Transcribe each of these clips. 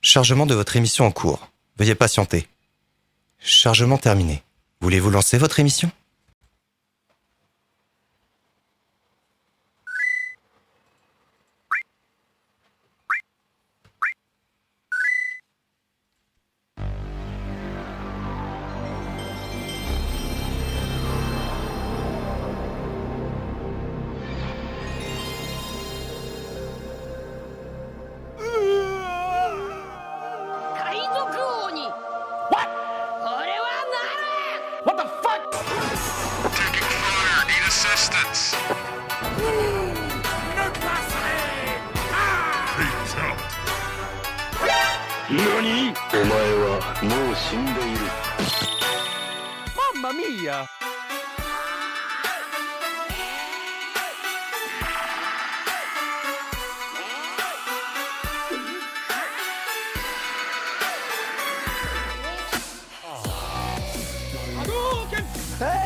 Chargement de votre émission en cours. Veuillez patienter. Chargement terminé. Voulez-vous lancer votre émission ? Assistance. 何？お前はもう死んでいる。マンマミーヤ。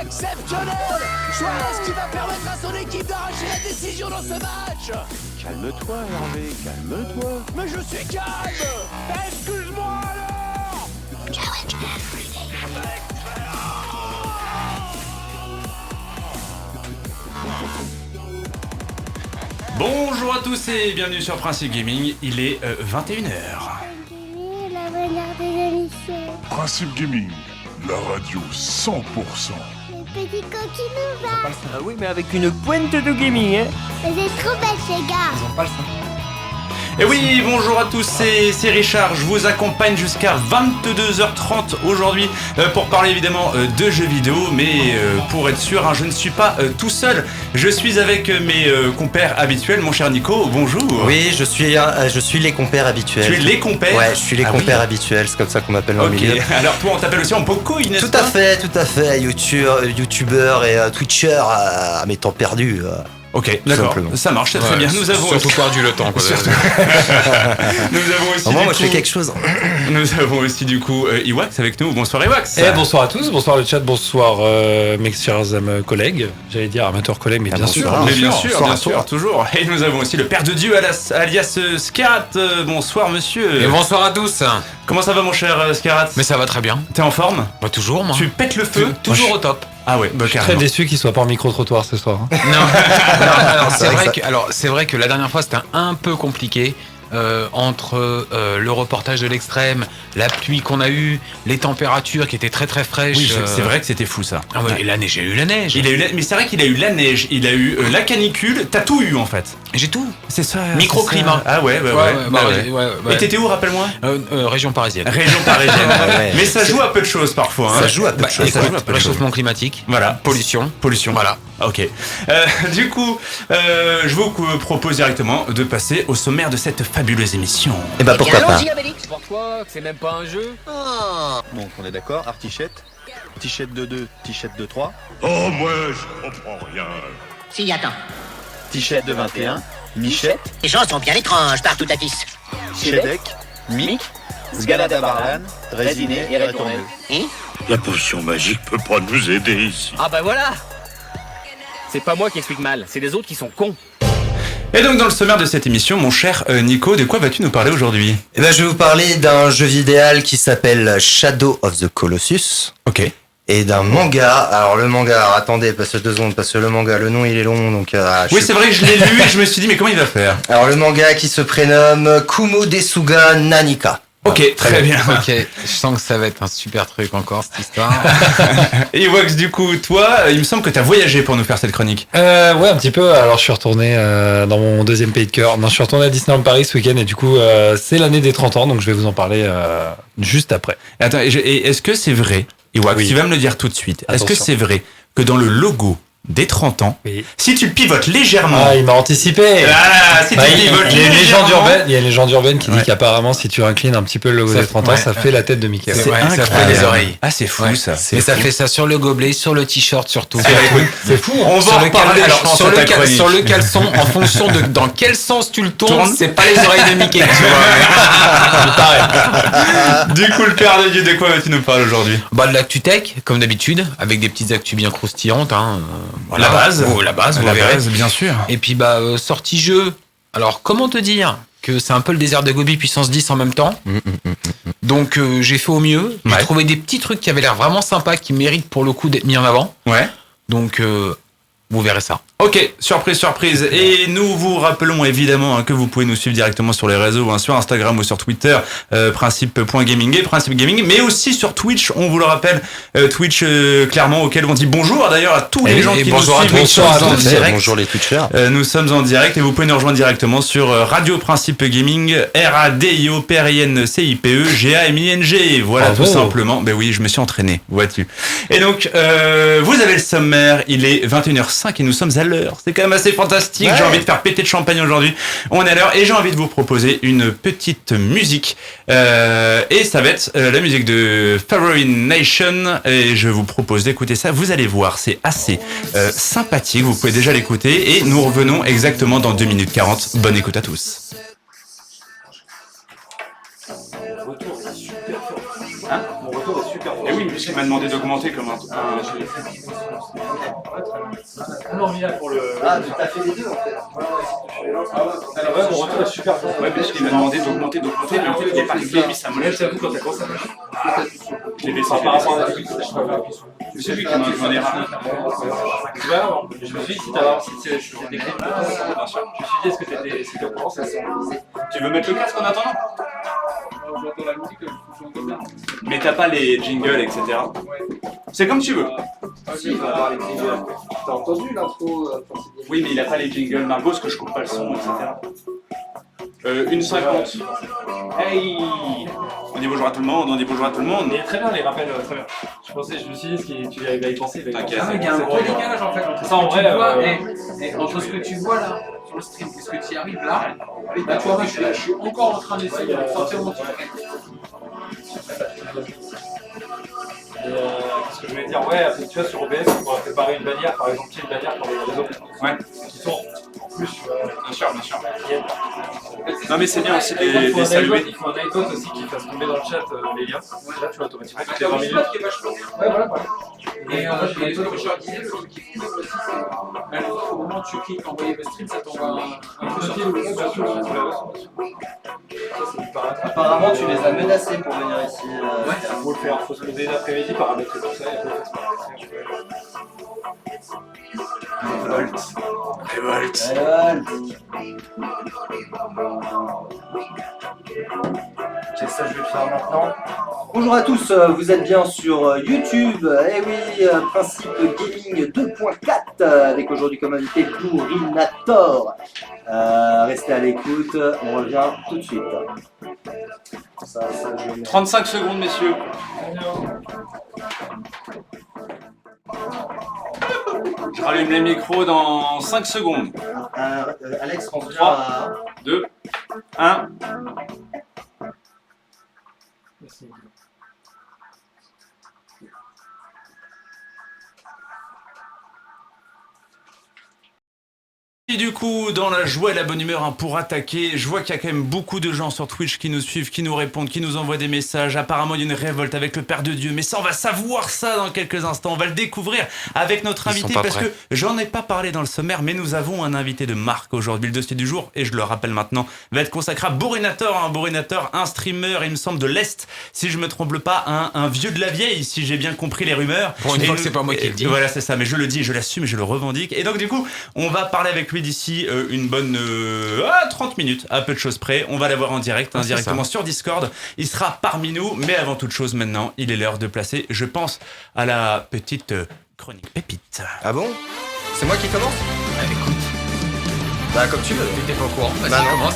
Exceptionnel! Suarez qui va permettre à son équipe d'arracher la décision dans ce match! Calme-toi, Hervé, calme-toi. Mais je suis calme! Excuse-moi alors! Bonjour à tous et bienvenue sur Principe Gaming, il est 21h. La bonne heure des émissions. Principe Gaming, la radio 100%. Le petit coquinou va. Ah oui, mais avec une pointe de gaming, hein. Vous êtes trop belles, ces gars. Et oui, bonjour à tous, c'est Richard, je vous accompagne jusqu'à 22h30 aujourd'hui pour parler évidemment de jeux vidéo, mais pour être sûr, hein, je ne suis pas tout seul, je suis avec mes compères habituels, mon cher Nico, bonjour. Oui, je suis les compères habituels. Tu es les compères ? Ouais, je suis les compères habituels, c'est comme ça qu'on m'appelle dans le milieu. Ok, alors toi on t'appelle aussi en Pocouille, n'est-ce Tout pas ? à fait, youtubeur et twitcher à mes temps perdus. Ok, d'accord, ça marche, c'est très bien. Nous avons surtout perdu le temps. Quoi. Nous avons aussi moi je fais quelque chose. Nous avons aussi du coup Iwax avec nous. Bonsoir Iwax. Bonsoir à tous, bonsoir le chat, bonsoir mes chers collègues. J'allais dire amateurs collègues, mais bien sûr. Mais bien sûr, toujours. Et nous avons aussi le père de Dieu alias Scarat. Bonsoir monsieur. Et bonsoir à tous. Comment ça va mon cher Scarat ? Mais ça va très bien. T'es en forme ? Bah toujours moi. Tu pètes le feu ? Toujours au top. Ah ouais, bah je suis très déçu qu'il soit pas en micro-trottoir ce soir. Non, c'est vrai que la dernière fois c'était un peu compliqué. Entre le reportage de l'extrême, la pluie qu'on a eue, les températures qui étaient très très fraîches. Oui, c'est vrai que c'était fou ça. Ah ouais, et la neige, j'ai eu la neige. Mais c'est vrai qu'il a eu la neige, il a eu la canicule, t'as tout eu en fait. J'ai tout. C'est ça. Microclimat. Ah ouais. Et t'étais où, rappelle-moi ? Région parisienne. Région parisienne. Ouais. Mais ça joue à peu de choses parfois. Hein. Ça joue à peu de choses. Réchauffement climatique. Voilà. Pollution. Voilà. Ok. Du coup, je vous propose directement de passer au sommaire de cette fabuleuse émission. Et bah pourquoi pas. Pour toi, que c'est même pas un jeu. Donc on est d'accord, Artichette, Tichette de 2, Tichette de 3. Oh, moi, je comprends rien. Si, attends. Tichette de 21, Michette, Les gens sont bien étranges partout à fils. Chedek, Mick, Sgalada Barlan, Résiné et Retourneux. La potion magique peut pas nous aider ici. Ah bah voilà. C'est pas moi qui explique mal, c'est les autres qui sont cons. Et donc dans le sommaire de cette émission, mon cher Nico, de quoi vas-tu nous parler aujourd'hui ? Eh ben je vais vous parler d'un jeu vidéo qui s'appelle Shadow of the Colossus. Ok. Et d'un manga. Alors le manga, alors attendez, passez 2 secondes, parce que le manga, le nom il est long, donc... oui, c'est vrai que je l'ai lu et je me suis dit, mais comment il va faire ? Alors le manga qui se prénomme Kumo Desuga Nanika. Ok, très bien. Ok, je sens que ça va être un super truc encore cette histoire. Et Wax, du coup, toi, il me semble que t'as voyagé pour nous faire cette chronique. Ouais, un petit peu. Alors je suis retourné dans mon deuxième pays de cœur. Non, je suis retourné à Disneyland Paris ce week-end et du coup c'est l'année des 30 ans, donc je vais vous en parler juste après. Attends, et est-ce que c'est vrai, Iwax, tu vas me le dire tout de suite, est-ce que c'est vrai que dans le logo des 30 ans, si tu le pivotes légèrement... Ah, il m'a anticipé. Si tu pivotes il y a une légende urbaine qui dit qu'apparemment, si tu inclines un petit peu le logo des 30 ans, ça fait la tête de Mickey. C'est ça fait les oreilles. Ah, c'est fou ça. Et ça fait ça sur le gobelet, sur le t-shirt surtout. C'est fou. On va en parler sur le caleçon, en fonction de dans quel sens tu le tournes, c'est pas les oreilles de Mickey. Du coup, le père de Dieu, de quoi vas-tu nous parler aujourd'hui ? Bah de l'actu tech, comme d'habitude, avec des petites actus bien croustillantes. Voilà. La base, bien sûr. Et puis sortie jeu. Alors comment te dire que c'est un peu le désert de Gobi puissance 10 en même temps. Donc j'ai fait au mieux. J'ai trouvé des petits trucs qui avaient l'air vraiment sympas, qui méritent pour le coup d'être mis en avant. Ouais. Donc vous verrez ça. Ok, surprise. Et nous vous rappelons évidemment que vous pouvez nous suivre directement sur les réseaux, sur Instagram ou sur Twitter, principe.gaming et Principe Gaming, mais aussi sur Twitch, on vous le rappelle, Twitch clairement auquel on dit bonjour d'ailleurs à tous les gens qui nous suivent. Bonjour les Twitchers. Nous sommes en direct et vous pouvez nous rejoindre directement sur Radio Principe Gaming, RADIO-PRINCIPE-GAMING. Voilà, tout simplement. Ben oui, je me suis entraîné, vois-tu. Et donc, vous avez le sommaire, il est 21h05 et nous sommes à l'heure. C'est quand même assez fantastique. J'ai envie de faire péter de champagne aujourd'hui. On est à l'heure et j'ai envie de vous proposer une petite musique. Et ça va être la musique de Faroe Nation. Et je vous propose d'écouter ça. Vous allez voir, c'est assez sympathique. Vous pouvez déjà l'écouter. Et nous revenons exactement dans 2 minutes 40. Bonne écoute à tous. Mon retour est super fort. Et oui, puisqu'il m'a demandé d'augmenter comme un... Non, mais là pour le... Ah, tu as fait les deux en fait. Alors ouais, mon retour est super fort. Ouais, puisqu'il m'a demandé d'augmenter, mais en fait, il n'est pas réglé, lui, ça me lève. J'avoue, quand t'as commencé à marcher. Je l'ai baissé. Par rapport à Netflix, je peux pas. C'est lui qui m'a demandé. Je me suis dit, si t'as décrit, je me suis dit, est-ce que c'était au courant, Tu veux mettre le casque en attendant? J'entends la musique, je j'entends bien. Mais t'as pas les jingles, etc. C'est comme tu veux. Si, il va avoir les jingles. T'as entendu l'intro Oui, mais il a pas les jingles Margot, parce que je coupe pas le son, etc. 1,50. Hey! On dit bonjour à tout le monde, Mais très bien, les rappels, très bien. Je me suis dit, tu vas y penser. T'inquiète. Il y a un gros décalage en fait entre ça, en vrai, entre ce que tu vois là sur le stream et ce que tu y arrives là. Là, tu vois, moi je suis encore en train d'essayer de sortir mon truc. Qu'est-ce que je voulais dire? Ouais, tu vois, sur OBS, on pourra préparer une bannière, par exemple, une bannière pour les réseaux. Ouais. Qui tournent. En plus, bien sûr. Non, mais c'est bien aussi les saluer. Il faut un iPhone aussi qui fasse tomber dans le chat les liens. Là, tu vois, automatiquement, C'est 20 minutes. qui est vachement bien. Ouais, voilà. Et le truc que je leur disais, le truc qui est cool aussi, c'est au moment où tu cliques envoyer le stream, ça t'envoie un peu sur le Apparemment, tu les as menacés pour venir ici. Ouais, il faut le faire. Il faut se lever l'après-midi, paramétrer tout ça et tout. Révolte. C'est ça que je vais faire maintenant. Bonjour à tous, vous êtes bien sur YouTube. Eh oui, Principe Gaming 2.4 avec aujourd'hui comme invité Bourinator. Restez à l'écoute, on revient tout de suite. 35 secondes, messieurs. Je rallume les micros dans 5 secondes. Alex, on revient 3, à... 2, 1. Et du coup, dans la joie et la bonne humeur pour attaquer, je vois qu'il y a quand même beaucoup de gens sur Twitch qui nous suivent, qui nous répondent, qui nous envoient des messages. Apparemment, il y a une révolte avec le Père de Dieu. Mais ça, on va savoir ça dans quelques instants. On va le découvrir avec notre invité parce que j'en ai pas parlé dans le sommaire, mais nous avons un invité de marque aujourd'hui. Le dossier du jour, et je le rappelle maintenant, va être consacré à Bourinator. Bourinator, un streamer, il me semble, de l'Est, si je me trompe pas, un vieux de la vieille, si j'ai bien compris les rumeurs. Pour une fois que c'est pas moi qui le dis. Voilà, c'est ça. Mais je le dis, je l'assume, je le revendique. Et donc, du coup, on va parler avec lui d'ici une bonne 30 minutes, à peu de choses près. On va l'avoir en direct, directement sur Discord. Il sera parmi nous, mais avant toute chose, maintenant, il est l'heure de placer, je pense, à la petite chronique pépite. Ah bon? C'est moi qui commence? Allez, écoute. Bah, comme tu veux. T'étais pas au courant. Vas-y, Bah, non. commence.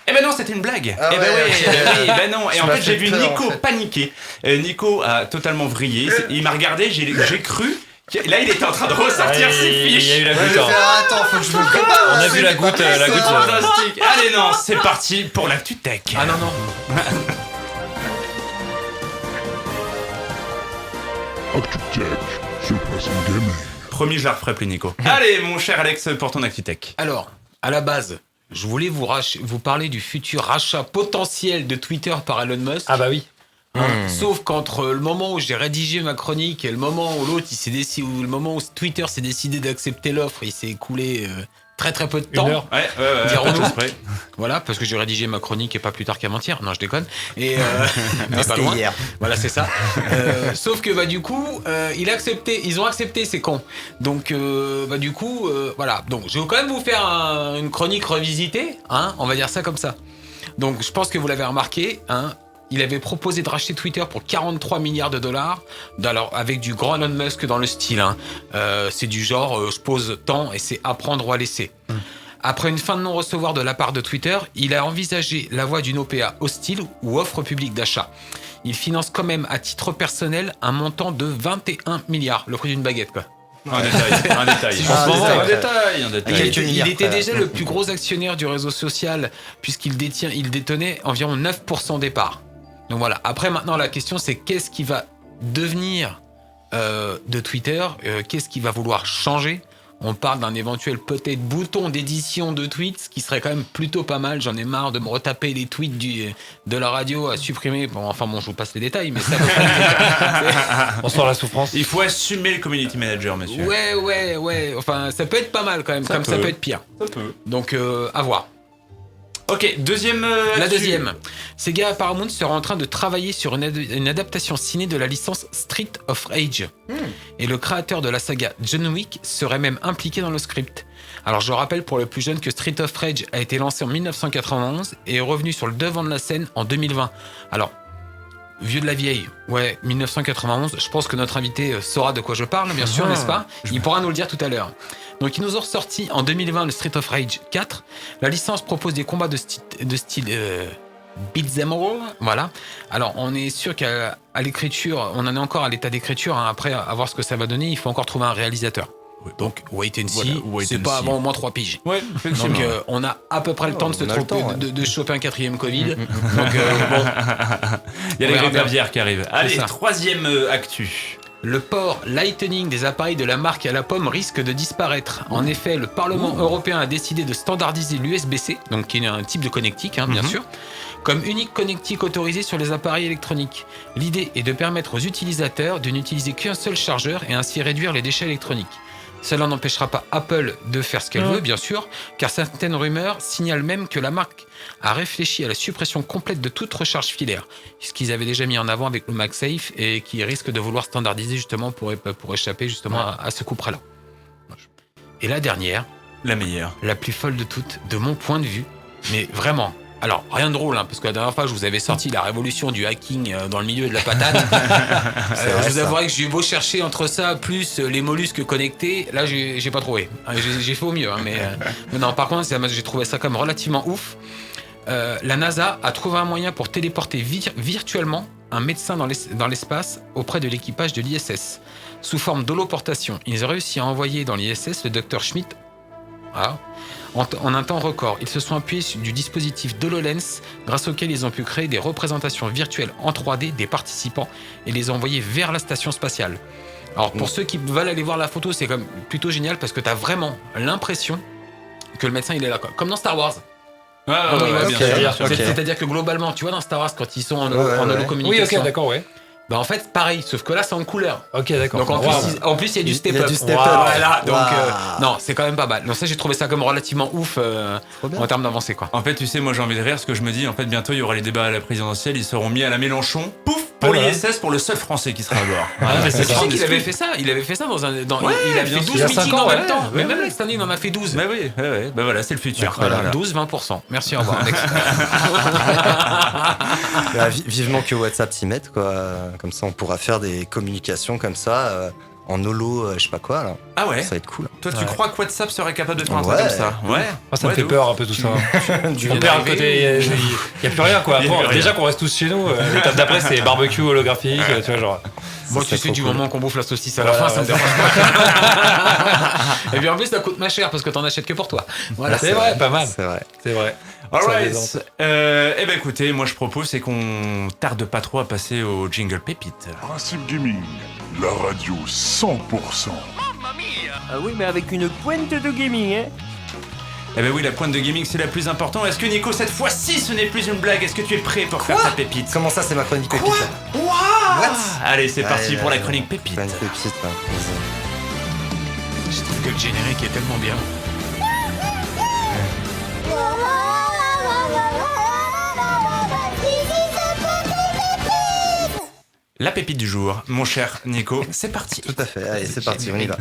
Eh ben non, c'était une blague. Ah eh ben ouais, oui, ben non. Et Tu en m'as fait, j'ai fait vu peur, Nico en fait. paniquer. Nico a totalement vrillé. Il m'a regardé, j'ai cru. Là, il était en train de ressortir ses fiches. Il y a eu la Ouais, goutte. attends, faut que je me prépare. On a vu la goutte. C'est fantastique. Allez, non, c'est parti pour l'actu tech. Ah non. Promis, je la referai plus, Nico. Allez, mon cher Alex, pour ton actu tech. Alors, à la base, je voulais vous parler du futur rachat potentiel de Twitter par Elon Musk. Ah bah oui. Sauf qu'entre le moment où j'ai rédigé ma chronique et le moment où l'autre il s'est décidé, ou le moment où Twitter s'est décidé d'accepter l'offre, il s'est écoulé très très peu de temps. Une heure. Ouais, dirons-nous. Voilà, parce que j'ai rédigé ma chronique et pas plus tard qu'avant-hier. Non, je déconne. Et mais pas loin. Hier. Voilà, c'est ça. Sauf que du coup, ils ont accepté, c'est con. Donc du coup, voilà. Donc je vais quand même vous faire une chronique revisitée, hein, on va dire ça comme ça. Donc je pense que vous l'avez remarqué, hein. Il avait proposé de racheter Twitter pour 43 milliards de dollars, alors avec du grand Elon Musk dans le style. Hein. C'est du genre, je pose tant et c'est à prendre ou à laisser. Après une fin de non-recevoir de la part de Twitter, il a envisagé la voie d'une OPA hostile ou offre publique d'achat. Il finance quand même à titre personnel un montant de 21 milliards, le prix d'une baguette quoi. Un détail. Il était déjà le plus gros actionnaire du réseau social puisqu'il détenait environ 9% des parts. Donc voilà. Après, maintenant, la question, c'est qu'est-ce qui va devenir de Twitter, qu'est-ce qui va vouloir changer. On parle d'un éventuel peut-être bouton d'édition de tweets, ce qui serait quand même plutôt pas mal. J'en ai marre de me retaper les tweets de la radio à supprimer. Bon, je vous passe les détails, mais ça. On sent la souffrance. Il faut assumer le community manager, monsieur. Ouais. Enfin, ça peut être pas mal quand même, ça peut être pire. Ça peut. Donc, à voir. Ok, deuxième. La deuxième. Sega et Paramount seraient en train de travailler sur une adaptation ciné de la licence Street of Rage. Et le créateur de la saga John Wick serait même impliqué dans le script. Alors je rappelle pour les plus jeunes que Street of Rage a été lancé en 1991 et est revenu sur le devant de la scène en 2020. Alors, vieux de la vieille, 1991, je pense que notre invité saura de quoi je parle, bien sûr, n'est-ce pas ? Il pourra nous le dire tout à l'heure. Donc ils nous ont ressorti en 2020 le Street of Rage 4. La licence propose des combats de style beat'em all, voilà. Alors on est sûr qu'à l'écriture, on en est encore à l'état d'écriture, hein. Après, à voir ce que ça va donner, il faut encore trouver un réalisateur. Donc wait and see, c'est pas avant au moins 3 piges. Ouais, donc on a à peu près le temps de se tromper, de choper un 4e Covid. Donc bon, il y a les grandes bières qui arrivent. Allez, troisième actu. Le port Lightning des appareils de la marque à la pomme risque de disparaître. En effet, le Parlement européen a décidé de standardiser l'USB-C, donc qui est un type de connectique, hein, bien sûr, comme unique connectique autorisé sur les appareils électroniques. L'idée est de permettre aux utilisateurs de n'utiliser qu'un seul chargeur et ainsi réduire les déchets électroniques. Cela n'empêchera pas Apple de faire ce qu'elle veut, bien sûr, car certaines rumeurs signalent même que la marque a réfléchi à la suppression complète de toute recharge filaire, ce qu'ils avaient déjà mis en avant avec le MagSafe et qui risque de vouloir standardiser justement pour échapper justement à ce coup près-là. Et la dernière, la meilleure, la plus folle de toutes, de mon point de vue, mais vraiment. Alors, rien de drôle, hein, parce que la dernière fois, je vous avais sorti la révolution du hacking dans le milieu de la patate. Je vous avouerai que j'ai beau chercher entre ça, plus les mollusques connectés, là, j'ai pas trouvé. J'ai fait au mieux, hein, mais non, par contre, j'ai trouvé ça comme relativement ouf. La NASA a trouvé un moyen pour téléporter virtuellement un médecin dans l'espace auprès de l'équipage de l'ISS, sous forme d'holoportation. Ils ont réussi à envoyer dans l'ISS le Dr Schmidt. Voilà. En un temps record, ils se sont appuyés sur du dispositif d'HoloLens grâce auquel ils ont pu créer des représentations virtuelles en 3D des participants et les envoyer vers la station spatiale. Alors pour ceux qui veulent aller voir la photo, c'est comme plutôt génial parce que tu as vraiment l'impression que le médecin il est là, comme dans Star Wars. C'est-à-dire que globalement, tu vois dans Star Wars quand ils sont en holocommunication. Oui, ok, d'accord, ouais. Bah en fait pareil, sauf que là c'est en couleur. Ok, d'accord. Donc en plus il y a du step-up. Voilà, donc non, c'est quand même pas mal. Donc ça j'ai trouvé ça comme relativement ouf en termes d'avancée quoi. En fait, tu sais, moi j'ai envie de rire parce que je me dis en fait bientôt il y aura les débats à la présidentielle, ils seront mis à la Mélenchon. Pouf pour l'ISS, pour le seul français qui sera à bord. Tu sais qu'il avait fait ça, il avait fait ça il a fait 12 meetings en même temps. Mais même cette année il en a fait 12. Bah oui, bah voilà, c'est le futur. Voilà, 12-20%. Merci, au revoir. Vivement que WhatsApp s'y mette, quoi. Comme ça, on pourra faire des communications comme ça, en holo, je sais pas quoi. Là. Ah ouais. Ça va être cool. Toi, tu crois que WhatsApp serait capable de faire un truc comme ça? Ouais. Ça me fait peur un peu tout ça. On perd un côté. Il n'y a plus rien, quoi. Déjà qu'on reste tous chez nous, l'étape d'après, c'est barbecue holographique, tu vois, genre. Moi, tu sais, du moment qu'on bouffe la saucisse à la fin, ça me dérange pas. Et puis en plus, ça coûte moins cher parce que t'en achètes que pour toi. Voilà, c'est vrai, pas mal. C'est vrai. Alright. Eh ben écoutez, moi je propose c'est qu'on tarde pas trop à passer au jingle pépite. Principe Gaming, la radio 100%. Ah oui, mais avec une pointe de gaming, hein. Eh ben oui, la pointe de gaming c'est la plus importante. Est-ce que Nico, cette fois-ci ce n'est plus une blague? Est-ce que tu es prêt pour faire ta pépite? Comment ça, c'est ma chronique pépite là? What? Allez, c'est parti pour la chronique pépite. Chronique pépite, hein. Je trouve que le générique est tellement bien. La pépite du jour, mon cher Nico, c'est parti. Tout à fait, allez, c'est parti, on y va.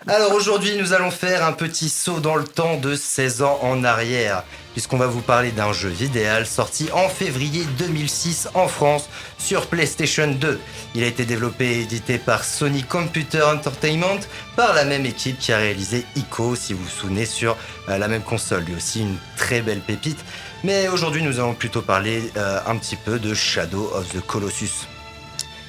Alors aujourd'hui, nous allons faire un petit saut dans le temps de 16 ans en arrière, puisqu'on va vous parler d'un jeu vidéo sorti en février 2006 en France sur PlayStation 2. Il a été développé et édité par Sony Computer Entertainment, par la même équipe qui a réalisé Ico, si vous vous souvenez, sur la même console. Lui aussi, une très belle pépite. Mais aujourd'hui, nous allons plutôt parler un petit peu de Shadow of the Colossus.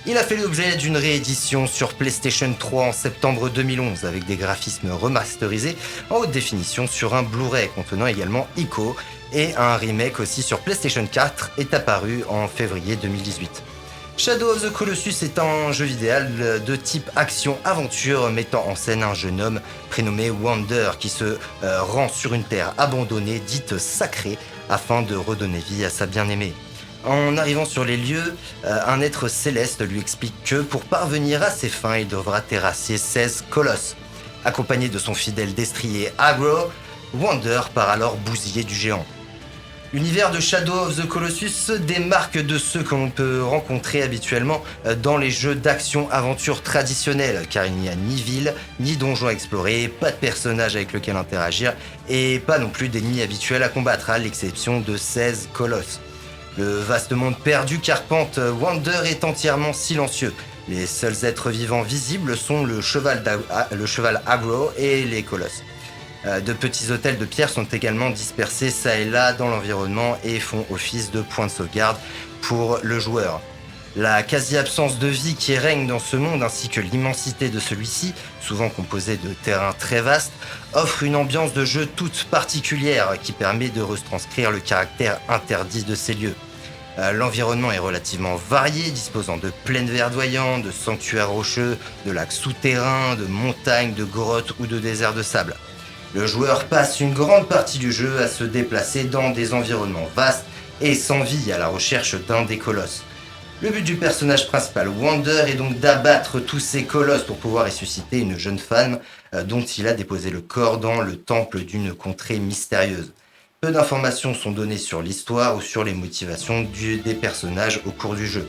Il a fait l'objet d'une réédition sur PlayStation 3 en septembre 2011 avec des graphismes remasterisés en haute définition sur un Blu-ray contenant également Ico, et un remake aussi sur PlayStation 4 est apparu en février 2018. Shadow of the Colossus est un jeu vidéo de type action-aventure mettant en scène un jeune homme prénommé Wander qui se rend sur une terre abandonnée dite sacrée afin de redonner vie à sa bien-aimée. En arrivant sur les lieux, un être céleste lui explique que pour parvenir à ses fins, il devra terrasser 16 colosses. Accompagné de son fidèle destrier Agro, Wander part alors bousiller du géant. L'univers de Shadow of the Colossus se démarque de ceux que l'on peut rencontrer habituellement dans les jeux d'action-aventure traditionnels, car il n'y a ni ville, ni donjon à explorer, pas de personnage avec lequel interagir, et pas non plus d'ennemis habituels à combattre, à l'exception de 16 colosses. Le vaste monde perdu qu'arpente Wander est entièrement silencieux. Les seuls êtres vivants visibles sont le cheval Agro et les colosses. De petits hôtels de pierre sont également dispersés ça et là dans l'environnement et font office de point de sauvegarde pour le joueur. La quasi-absence de vie qui règne dans ce monde ainsi que l'immensité de celui-ci, souvent composé de terrains très vastes, offre une ambiance de jeu toute particulière qui permet de retranscrire le caractère interdit de ces lieux. L'environnement est relativement varié, disposant de plaines verdoyantes, de sanctuaires rocheux, de lacs souterrains, de montagnes, de grottes ou de déserts de sable. Le joueur passe une grande partie du jeu à se déplacer dans des environnements vastes et sans vie à la recherche d'un des colosses. Le but du personnage principal, Wander, est donc d'abattre tous ces colosses pour pouvoir ressusciter une jeune femme dont il a déposé le corps dans le temple d'une contrée mystérieuse. Peu d'informations sont données sur l'histoire ou sur les motivations des personnages au cours du jeu.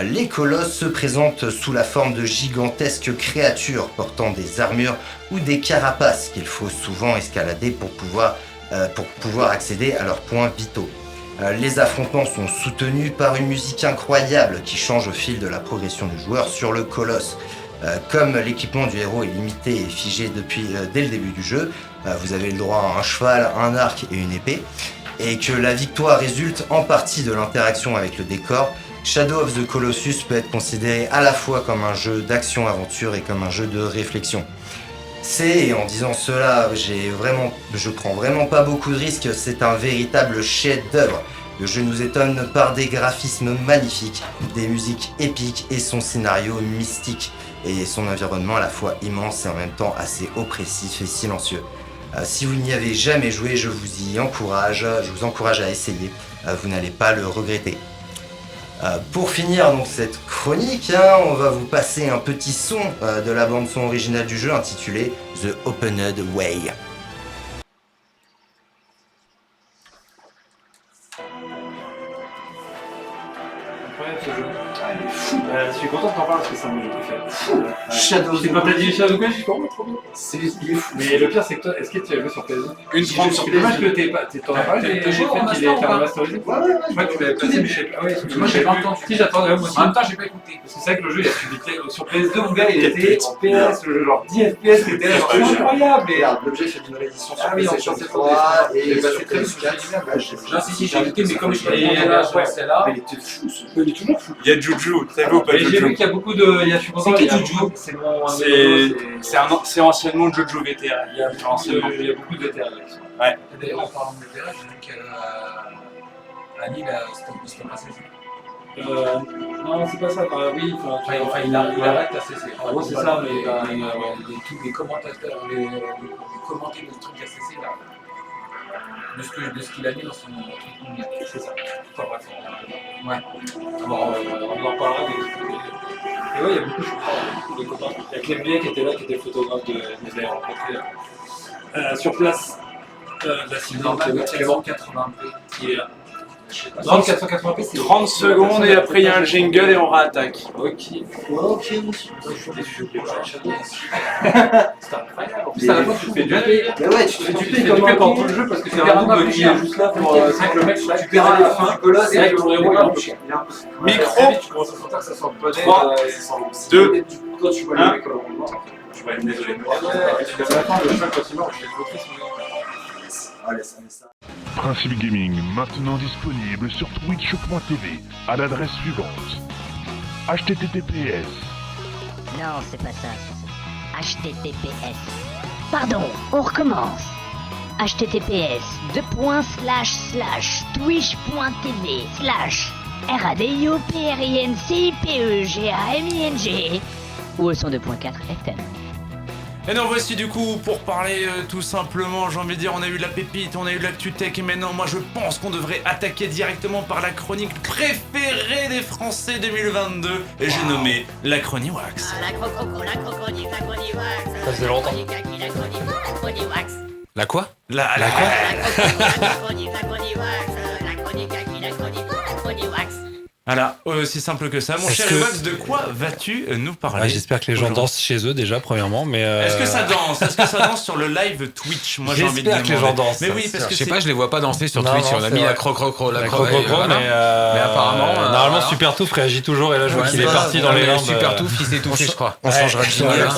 Les colosses se présentent sous la forme de gigantesques créatures portant des armures ou des carapaces qu'il faut souvent escalader pour pouvoir accéder à leurs points vitaux. Les affrontements sont soutenus par une musique incroyable qui change au fil de la progression du joueur sur le colosse. Comme l'équipement du héros est limité et figé dès le début du jeu, vous avez le droit à un cheval, un arc et une épée, et que la victoire résulte en partie de l'interaction avec le décor, Shadow of the Colossus peut être considéré à la fois comme un jeu d'action-aventure et comme un jeu de réflexion. Et en disant cela, je prends vraiment pas beaucoup de risques, c'est un véritable chef-d'œuvre. Le jeu nous étonne par des graphismes magnifiques, des musiques épiques et son scénario mystique, et son environnement à la fois immense et en même temps assez oppressif et silencieux. Si vous n'y avez jamais joué, je vous encourage à essayer, vous n'allez pas le regretter. Pour finir donc cette chronique, on va vous passer un petit son de la bande son originale du jeu intitulé The Opened Way. Incroyable ce jeu. Ah, il est fou. Je suis content que t'en parles parce que c'est un de mes jeux préférés. Shadow. C'est pas t'as dit Shadow Quest, je suis vraiment trop bien. Il est fou. Mais le pire, c'est que toi, est-ce que tu as joué sur PS2? Une grande sur PS2. C'est dommage que t'en as parlé, mais j'ai fait qu'il est remasterisé. Ouais, je crois que tu l'avais passé, mais je sais pas. Moi, j'ai pas entendu. Si, j'attendais, moi aussi. En même temps, j'ai pas écouté. Parce que c'est vrai que le jeu, il a suivi sur PS2, mon gars, il était en PS, le jeu genre 10 FPS, c'était incroyable. L'objet fait une réédition sur PlayStation 3 et sur sur PS4. Si, j'ai écouté, mais comme je l'ai là, celle-là. Il était fou, il est toujours fou. Il y a Juju, très beau, pas Juju. J'ai vu qu'il y a beaucoup de. Je suis content. C'est qui Juju? C'est anciennement Jojo VTR. Il y a beaucoup de vétérans. Ouais. D'ailleurs, en parlant de vétérans, j'ai vu qu'à Lille, c'était pas CC. Non, c'est pas ça. Oui, il arrête à CC. En gros, c'est ça, mais tous les commentateurs, les commenter le truc à CC, là. de ce qu'il a mis dans son truc. C'est ça. Enfin bref. Ouais. Alors, on en reparlera. Et ouais, il y a beaucoup de copains. Il y a Clem qui était là, qui était photographe de nous avait rencontré sur place. La Clément 80p qui est là. 480p, c'est 30 secondes et après il y a un jingle et on réattaque. Ok, monsieur. C'est incroyable. En plus, à la fois, tu te fais duper. Mais ouais, tu te fais duper comme dans tout le jeu parce que c'est un double qui est juste là pour. C'est vrai que le mec, tu perds à la fin. C'est vrai que le héros, il est un peu cher. Micro. Tu commences à sentir que ça sent le poney. 3, 2, Quand tu vois le mec au noir, tu vas être désolé. Tu vas à la fin, le cheval, quand il meurt, je fais le focus. Allez, ça met ça. Principe Gaming, maintenant disponible sur twitch.tv à l'adresse suivante. https. Non, c'est pas ça. HTTPS. Pardon, on recommence. https://twitch.tv/RADIOPRINCIPEGAMING ou au 102.4 FM. Et nous voici du coup pour parler tout simplement, j'ai envie de dire, on a eu de la pépite, on a eu de l'actu tech et maintenant moi je pense qu'on devrait attaquer directement par la chronique préférée des Français 2022 et j'ai nommé la Chroniwax. Ça faisait longtemps. La quoi? La quoi? Voilà, aussi simple que ça. Mon cher Evox, de quoi vas-tu nous parler? Ouais, j'espère que les gens dansent chez eux déjà, premièrement. Mais Est-ce que ça danse? Est-ce que ça danse sur le live Twitch? Moi, j'ai envie de j'espère que les gens dansent. Mais oui, parce que je sais pas, je les vois pas danser sur Twitch. On a mis la crocro, mais apparemment, normalement, Super Touffe réagit toujours. Et là, je vois qu'il est parti dans les limbes. Super Touffe, il s'est touché, je crois. On changera de jingle.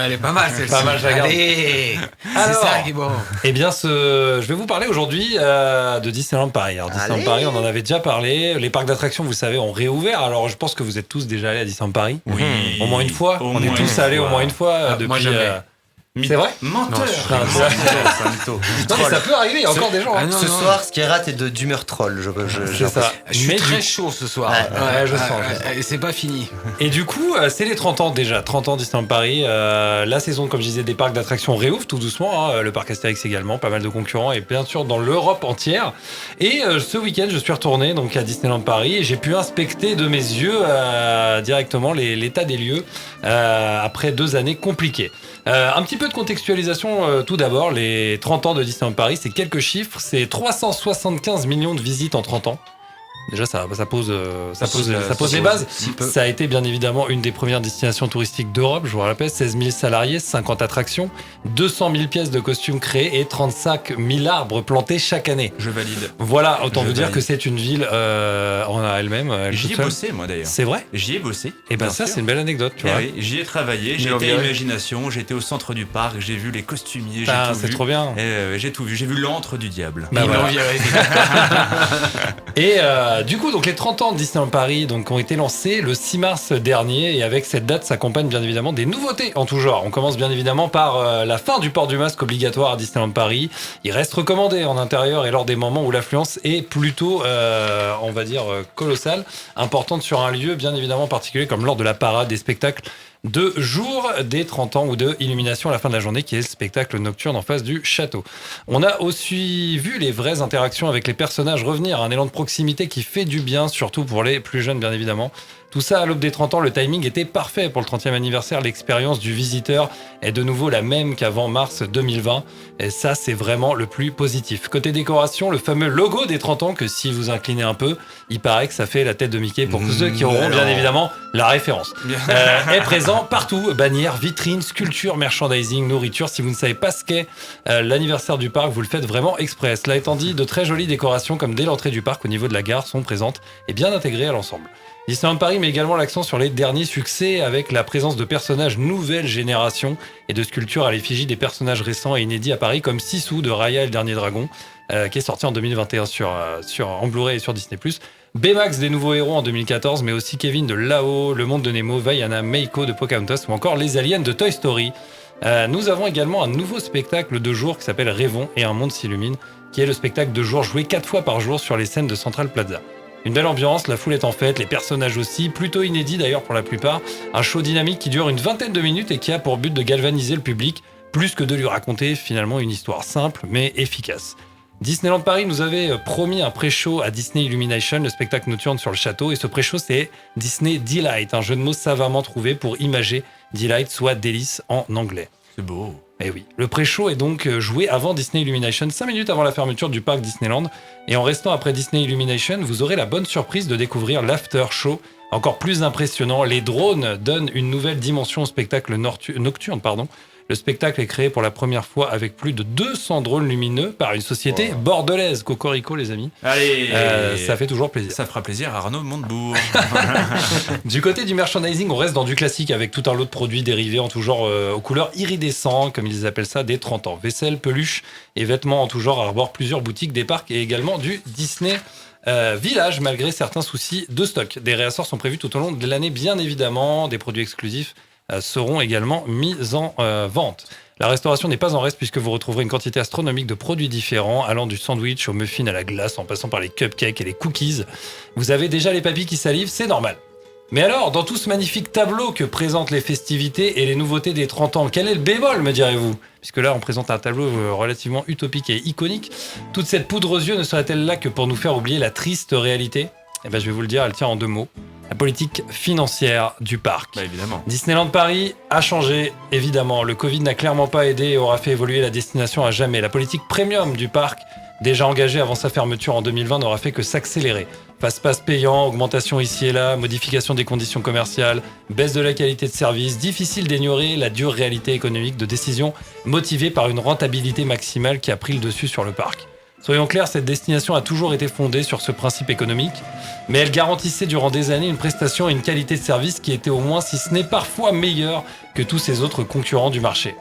Elle est pas mal, celle-ci. Pas mal, je la garde. Allez, c'est ça qui est bon. Eh bien, je vais vous parler aujourd'hui de Disneyland Paris. Alors, Disneyland Paris, on en avait déjà parlé. Les parcs d'attractions, vous savez, ont réouvert. Alors, je pense que vous êtes tous déjà allés à Disneyland Paris. Oui. Au moins une fois. On est tous allés au moins une fois depuis. Moi, jamais. C'est vrai? Menteur. Non, mais ça peut arriver, il y a encore des gens. Ce soir, ce qui est rate est d'humeur troll. C'est ça. Je suis très chaud ce soir. Ouais, je sens. Et c'est pas fini. Et du coup, c'est les 30 ans déjà. 30 ans Disneyland Paris. La saison, comme je disais, des parcs d'attractions réouvre tout doucement. Hein. Le parc Astérix également, pas mal de concurrents et bien sûr dans l'Europe entière. Et ce week-end, je suis retourné donc à Disneyland Paris et j'ai pu inspecter de mes yeux directement l'état des lieux après 2 années compliquées. Un petit peu de contextualisation tout d'abord, les 30 ans de Disneyland Paris, c'est quelques chiffres, c'est 375 millions de visites en 30 ans. Déjà, ça pose les bases. Ça a été bien évidemment une des premières destinations touristiques d'Europe, je vous rappelle, 16 000 salariés, 50 attractions, 200 000 pièces de costumes créées et 35 000 arbres plantés chaque année. Je valide. Voilà, autant vous dire que c'est une ville en elle-même. J'y ai bossé, moi d'ailleurs. C'est vrai? J'y ai bossé. Et ben ça, c'est une belle anecdote, tu vois. Oui, j'y ai travaillé, j'ai été à Imagination, j'ai été au centre du parc, j'ai vu les costumiers, j'ai tout vu. C'est trop bien. J'ai tout vu, j'ai vu l'antre du diable. Bah voilà. Et du coup, donc les 30 ans de Disneyland Paris donc, ont été lancés le 6 mars dernier et avec cette date s'accompagnent bien évidemment des nouveautés en tout genre. On commence bien évidemment par la fin du port du masque obligatoire à Disneyland Paris. Il reste recommandé en intérieur et lors des moments où l'affluence est plutôt, on va dire, colossale, importante sur un lieu bien évidemment particulier comme lors de la parade des spectacles de jour des 30 ans ou de Illumination à la fin de la journée qui est le spectacle nocturne en face du château. On a aussi vu les vraies interactions avec les personnages revenir, un élan de proximité qui fait du bien, surtout pour les plus jeunes bien évidemment. Tout ça à l'aube des 30 ans, le timing était parfait pour le 30e anniversaire. L'expérience du visiteur est de nouveau la même qu'avant mars 2020. Et ça, c'est vraiment le plus positif. Côté décoration, le fameux logo des 30 ans, que si vous inclinez un peu, il paraît que ça fait la tête de Mickey pour tous ceux qui auront bien évidemment la référence. Est présent partout, bannières, vitrines, sculptures, merchandising, nourriture. Si vous ne savez pas ce qu'est l'anniversaire du parc, vous le faites vraiment exprès. Cela étant dit, de très jolies décorations comme dès l'entrée du parc au niveau de la gare sont présentes et bien intégrées à l'ensemble. Disneyland Paris met également l'accent sur les derniers succès avec la présence de personnages nouvelle génération et de sculptures à l'effigie des personnages récents et inédits à Paris comme Sisu de Raya et le Dernier Dragon qui est sorti en 2021 en Blu-ray et sur Disney+. Baymax des nouveaux héros en 2014 mais aussi Kevin de Lao, Le Monde de Nemo, Vaiana, Meiko de Pocahontas ou encore les aliens de Toy Story. Nous avons également un nouveau spectacle de jour qui s'appelle Rêvons et un monde s'illumine qui est le spectacle de jour joué 4 fois par jour sur les scènes de Central Plaza. Une belle ambiance, la foule est en fête, les personnages aussi, plutôt inédits d'ailleurs pour la plupart. Un show dynamique qui dure une vingtaine de minutes et qui a pour but de galvaniser le public, plus que de lui raconter finalement une histoire simple mais efficace. Disneyland Paris nous avait promis un pré-show à Disney Illumination, le spectacle nocturne sur le château. Et ce pré-show, c'est Disney Delight, un jeu de mots savamment trouvé pour imager Delight, soit délice en anglais. C'est beau. Eh oui. Le pré-show est donc joué avant Disney Illumination, 5 minutes avant la fermeture du parc Disneyland. Et en restant après Disney Illumination, vous aurez la bonne surprise de découvrir l'after show. Encore plus impressionnant, les drones donnent une nouvelle dimension au spectacle nocturne. Le spectacle est créé pour la première fois avec plus de 200 drones lumineux par une société bordelaise. Cocorico, les amis. Allez, ça fait toujours plaisir. Ça fera plaisir à Arnaud Montebourg. Du côté du merchandising, on reste dans du classique avec tout un lot de produits dérivés en tout genre aux couleurs iridescentes, comme ils appellent ça, des 30 ans. Vaisselle, peluche et vêtements en tout genre arborent plusieurs boutiques des parcs et également du Disney Village, malgré certains soucis de stock. Des réassorts sont prévus tout au long de l'année, bien évidemment. Des produits exclusifs seront également mis en vente. La restauration n'est pas en reste puisque vous retrouverez une quantité astronomique de produits différents, allant du sandwich au muffin à la glace, en passant par les cupcakes et les cookies. Vous avez déjà les papilles qui salivent, c'est normal. Mais alors, dans tout ce magnifique tableau que présentent les festivités et les nouveautés des 30 ans, quel est le bémol, me direz-vous ? Puisque là, on présente un tableau relativement utopique et iconique. Toute cette poudre aux yeux ne serait-elle là que pour nous faire oublier la triste réalité ? Eh bien, je vais vous le dire, elle tient en 2 mots. La politique financière du parc. Bah, évidemment. Disneyland Paris a changé, évidemment. Le Covid n'a clairement pas aidé et aura fait évoluer la destination à jamais. La politique premium du parc, déjà engagée avant sa fermeture en 2020, n'aura fait que s'accélérer. Passe-passe payant, augmentation ici et là, modification des conditions commerciales, baisse de la qualité de service, difficile d'ignorer la dure réalité économique de décisions motivées par une rentabilité maximale qui a pris le dessus sur le parc. Soyons clairs, cette destination a toujours été fondée sur ce principe économique, mais elle garantissait durant des années une prestation et une qualité de service qui était au moins, si ce n'est parfois meilleure que tous ses autres concurrents du marché.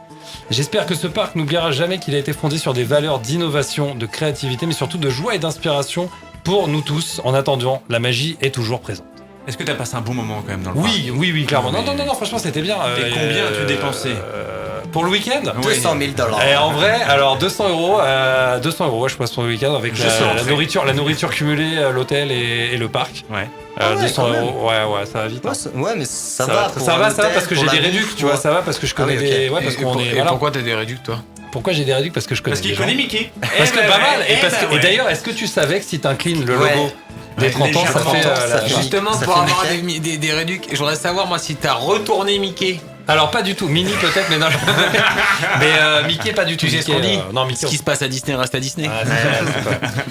J'espère que ce parc n'oubliera jamais qu'il a été fondé sur des valeurs d'innovation, de créativité, mais surtout de joie et d'inspiration pour nous tous. En attendant, la magie est toujours présente. Est-ce que t'as passé un bon moment quand même dans le parc ? Oui, clairement. Non, franchement, c'était bien. Et combien as-tu dépensé pour le week-end ? 200 000 $. Et en vrai, alors 200 euros, ouais, je passe pour le week-end avec la nourriture cumulée, l'hôtel et le parc. Ouais. 200 euros, ouais, ça va vite. Ouais, mais ça va. Ça va parce que j'ai des réducs, tu vois, ça va parce que je connais des. Ouais, parce qu'on est. Pourquoi t'as des réducs, toi ? Pourquoi j'ai des réducs ? Parce que je connais. Parce qu'il connaît Mickey. Parce que pas mal. Et d'ailleurs, est-ce que tu savais que si t'inclines le logo des 30 ans, ça fait. Justement, pour avoir des réducs, je voudrais savoir, moi, si t'as retourné Mickey. Alors pas du tout, Minnie peut-être, mais non. Mais Mickey pas du tout. Tu sais ce qu'on dit ? Non, Mickey. Ce qui se passe à Disney reste à Disney.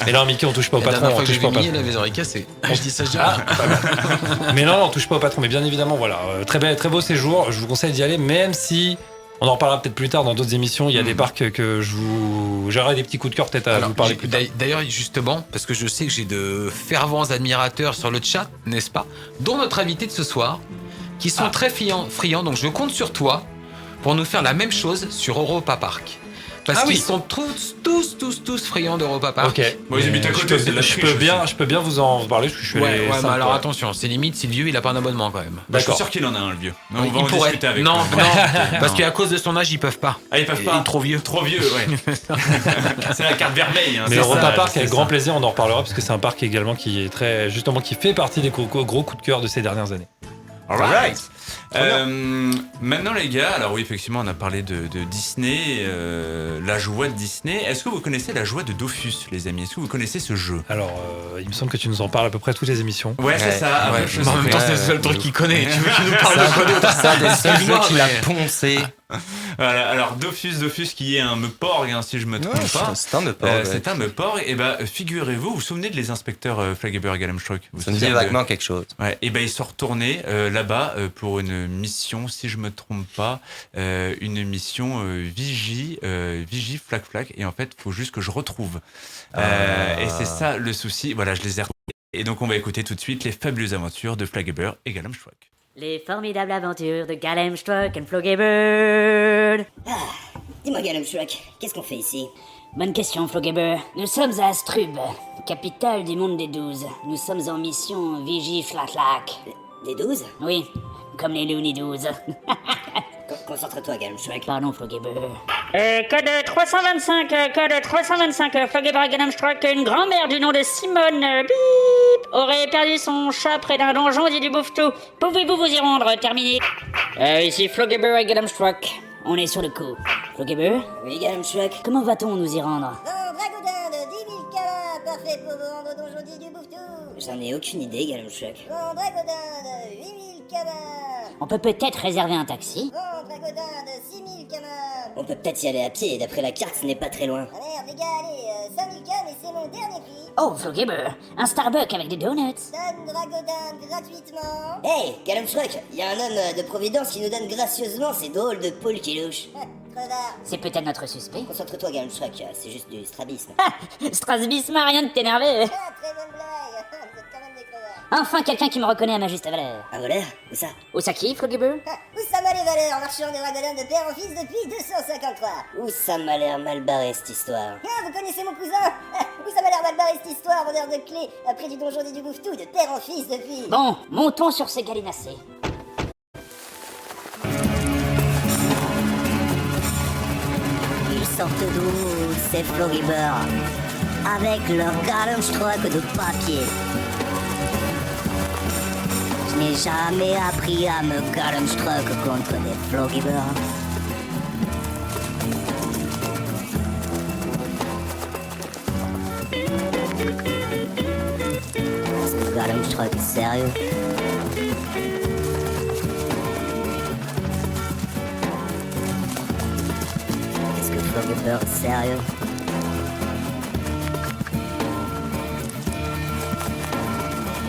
Mais non, Mickey on touche pas au patron. La dernière fois on que j'ai touche vu pas au Mickey, patron. il avait les oreilles cassées. Je dis ça, je dis. Mais non, on touche pas au patron. Mais bien évidemment, voilà, très beau séjour. Je vous conseille d'y aller, même si on en reparlera peut-être plus tard dans d'autres émissions. Il y a des parcs que j'aurai des petits coups de cœur peut-être à vous parler plus tard. D'ailleurs, justement, parce que je sais que j'ai de fervents admirateurs sur le chat, n'est-ce pas ? Dont notre invité de ce soir, qui sont très friands. Donc je compte sur toi pour nous faire la même chose sur Europa Park. Parce qu'ils sont tous friands d'Europa Park. Ok. Bon, ils habitent à côté. Je peux bien vous en parler parce que je suis allé. Ouais, mais alors attention, c'est limite si le vieux il a pas un abonnement quand même. Bah, je suis sûr qu'il en a un, le vieux. Non, on va en discuter avec lui. Non, parce qu'à cause de son âge, ils peuvent pas. Ah, ils peuvent pas. Il est trop vieux. Trop vieux, ouais. C'est la carte vermeille. Hein, mais Europa Park, avec grand plaisir, on en reparlera parce que c'est un parc également qui est qui fait partie des gros coups de cœur de ces dernières années. Alright. Maintenant les gars, alors oui effectivement on a parlé de Disney, la joie de Disney. Est-ce que vous connaissez la joie de Dofus les amis ? Est-ce que vous connaissez ce jeu ? Alors il me semble que tu nous en parles à peu près toutes les émissions. Ouais c'est ça. En même temps c'est le seul truc qu'il connaît. Tu veux qu'il nous parle de quoi d'autre ? Ça, des seuls jeux qu'il a poncé. Voilà, alors Dofus qui est un Meuporg si je me trompe pas. C'est un Meuporg. C'est un Meuporg. Et bah figurez-vous, vous vous souvenez de les inspecteurs Flaggeber et Galemstrock ? Ça me dit vaguement quelque chose. Ouais, et ben ils sont retournés là-bas pour une mission, si je me trompe pas, une mission Vigie Flag. Et en fait, il faut juste que je retrouve. Et c'est ça le souci. Voilà, je les ai retrouvés. Et donc on va écouter tout de suite les fabuleuses aventures de Flaggeber et Galemstrock. Les formidables aventures de Galemstrock and Floggebird. Dis-moi Galemstrock, qu'est-ce qu'on fait ici ? Bonne question, Floggebird. Nous sommes à Strub, capitale du monde des 12. Nous sommes en mission Vigie Flatlac. Des 12 ? Oui, comme les Looney 12. Concentre-toi, Galemstrock. Pardon, Floggebird. Code 325, Floggebird Galemstrock, une grand-mère du nom de Simone, bip, aurait perdu son chat près d'un donjon dit du Bouffetou. Pouvez-vous vous y rendre ? Terminé. Ici Floggebird et Galemstrock. On est sur le coup. Floggebird ? Oui, Galemstrock. Comment va-t-on nous y rendre ? Dans Dragoudin de J'en ai aucune idée, Galumshock. Bon, Dragodin de 8000 camins. On peut peut-être réserver un taxi. Bon, Dragodin de 6000 camins. On peut peut-être y aller à pied, d'après la carte, ce n'est pas très loin. Ah merde, les gars, allez, 5000 camins et c'est mon dernier prix. Oh, Flogibber, un Starbucks avec des donuts. Donne Dragodin gratuitement. Hey, Galumshock, il y a un homme de Providence qui nous donne gracieusement ces drôles de poules qui louchent. Crevard. C'est peut-être notre suspect. Concentre-toi, Galumshock, c'est juste du strabisme. Strasbisme, rien de t'énerver. Ah, très bonne blague. Vous êtes quand même des crevards. Enfin, quelqu'un qui me reconnaît à ma juste valeur. Un voleur? Où ça? Où ça qui, Flogibber? Ah, où ça m'a les valeurs, marchand des Dragodins de père en fils depuis 253. Où ça m'a l'air mal barré cette histoire. Ah, vous connaissez mon cousin? Ah, où ça m'a l'air mal barré cette histoire, vendeur de clés, près du donjon dit du Bouftou, de père en fils depuis. Bon, montons sur ces gallinacés. Ils sortent d'où, ces Floribers, avec leur Galumshock de papier. Je n'ai jamais appris à me Galumshock contre des Floribers. Est-ce que Galumshock est sérieux? Est-ce que Flogibber est sérieux?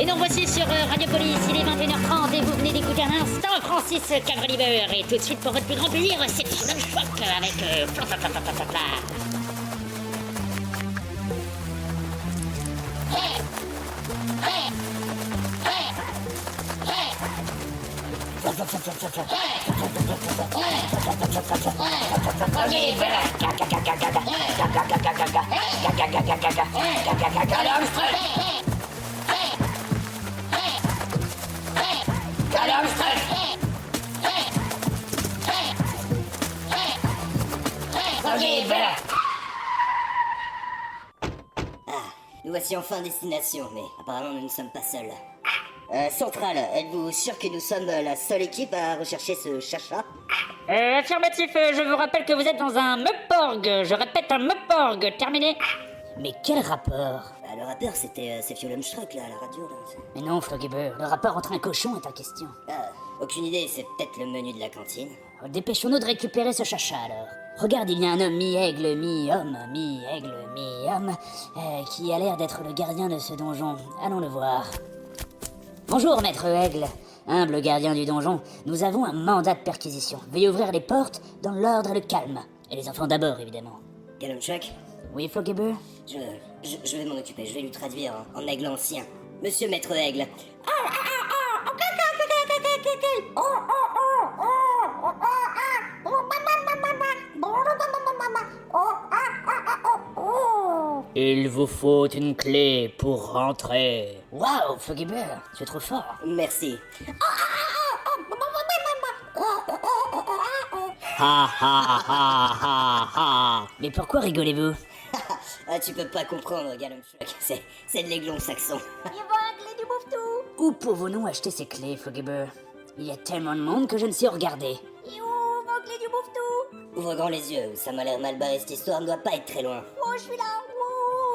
Et donc voici sur Radiopolis, il est 21h30 et vous venez d'écouter un instant Francis Cabreliber. Et tout de suite pour votre plus grand plaisir, c'est le choc avec Fla Fla Fla Fla Fla Fla. Nous voici enfin à destination, mais apparemment nous ne sommes pas seuls. Centrale, êtes-vous sûr que nous sommes la seule équipe à rechercher ce chacha? Affirmatif, je vous rappelle que vous êtes dans un Meuporg. Je répète, un Meuporg. Terminé. Mais quel rapport? Bah, le rappeur, c'était Fiolumstruck, là, à la radio, là. Mais non, Flogibber, le rapport entre un cochon et ta question. Ah, aucune idée, c'est peut-être le menu de la cantine. Dépêchons-nous de récupérer ce chacha, alors. Regarde, il y a un homme mi-aigle, mi-homme, mi-aigle, mi-homme, qui a l'air d'être le gardien de ce donjon. Allons le voir. Bonjour, maître Aigle. Humble gardien du donjon, nous avons un mandat de perquisition. Veuillez ouvrir les portes dans l'ordre et le calme. Et les enfants d'abord, évidemment. Galumshock? Oui, Flogibber? Je vais m'en occuper, je vais lui traduire en aigle ancien. Monsieur Maître Aigle. Il vous faut une clé pour rentrer. Waouh, Flogibber, tu es trop fort. Merci. Ha ha ha ha ha. Mais pourquoi rigolez-vous? Ah, tu peux pas comprendre, Galumshock. C'est de l'aiglon saxon. Il y a un clé du Bouftou. Où pouvons-nous acheter ces clés, Flogibber? Il y a tellement de monde que je ne sais où regarder. Et où vos clés du Bouftou? Ouvre grand les yeux, ça m'a l'air mal barré, cette histoire ne doit pas être très loin. Oh, je suis là.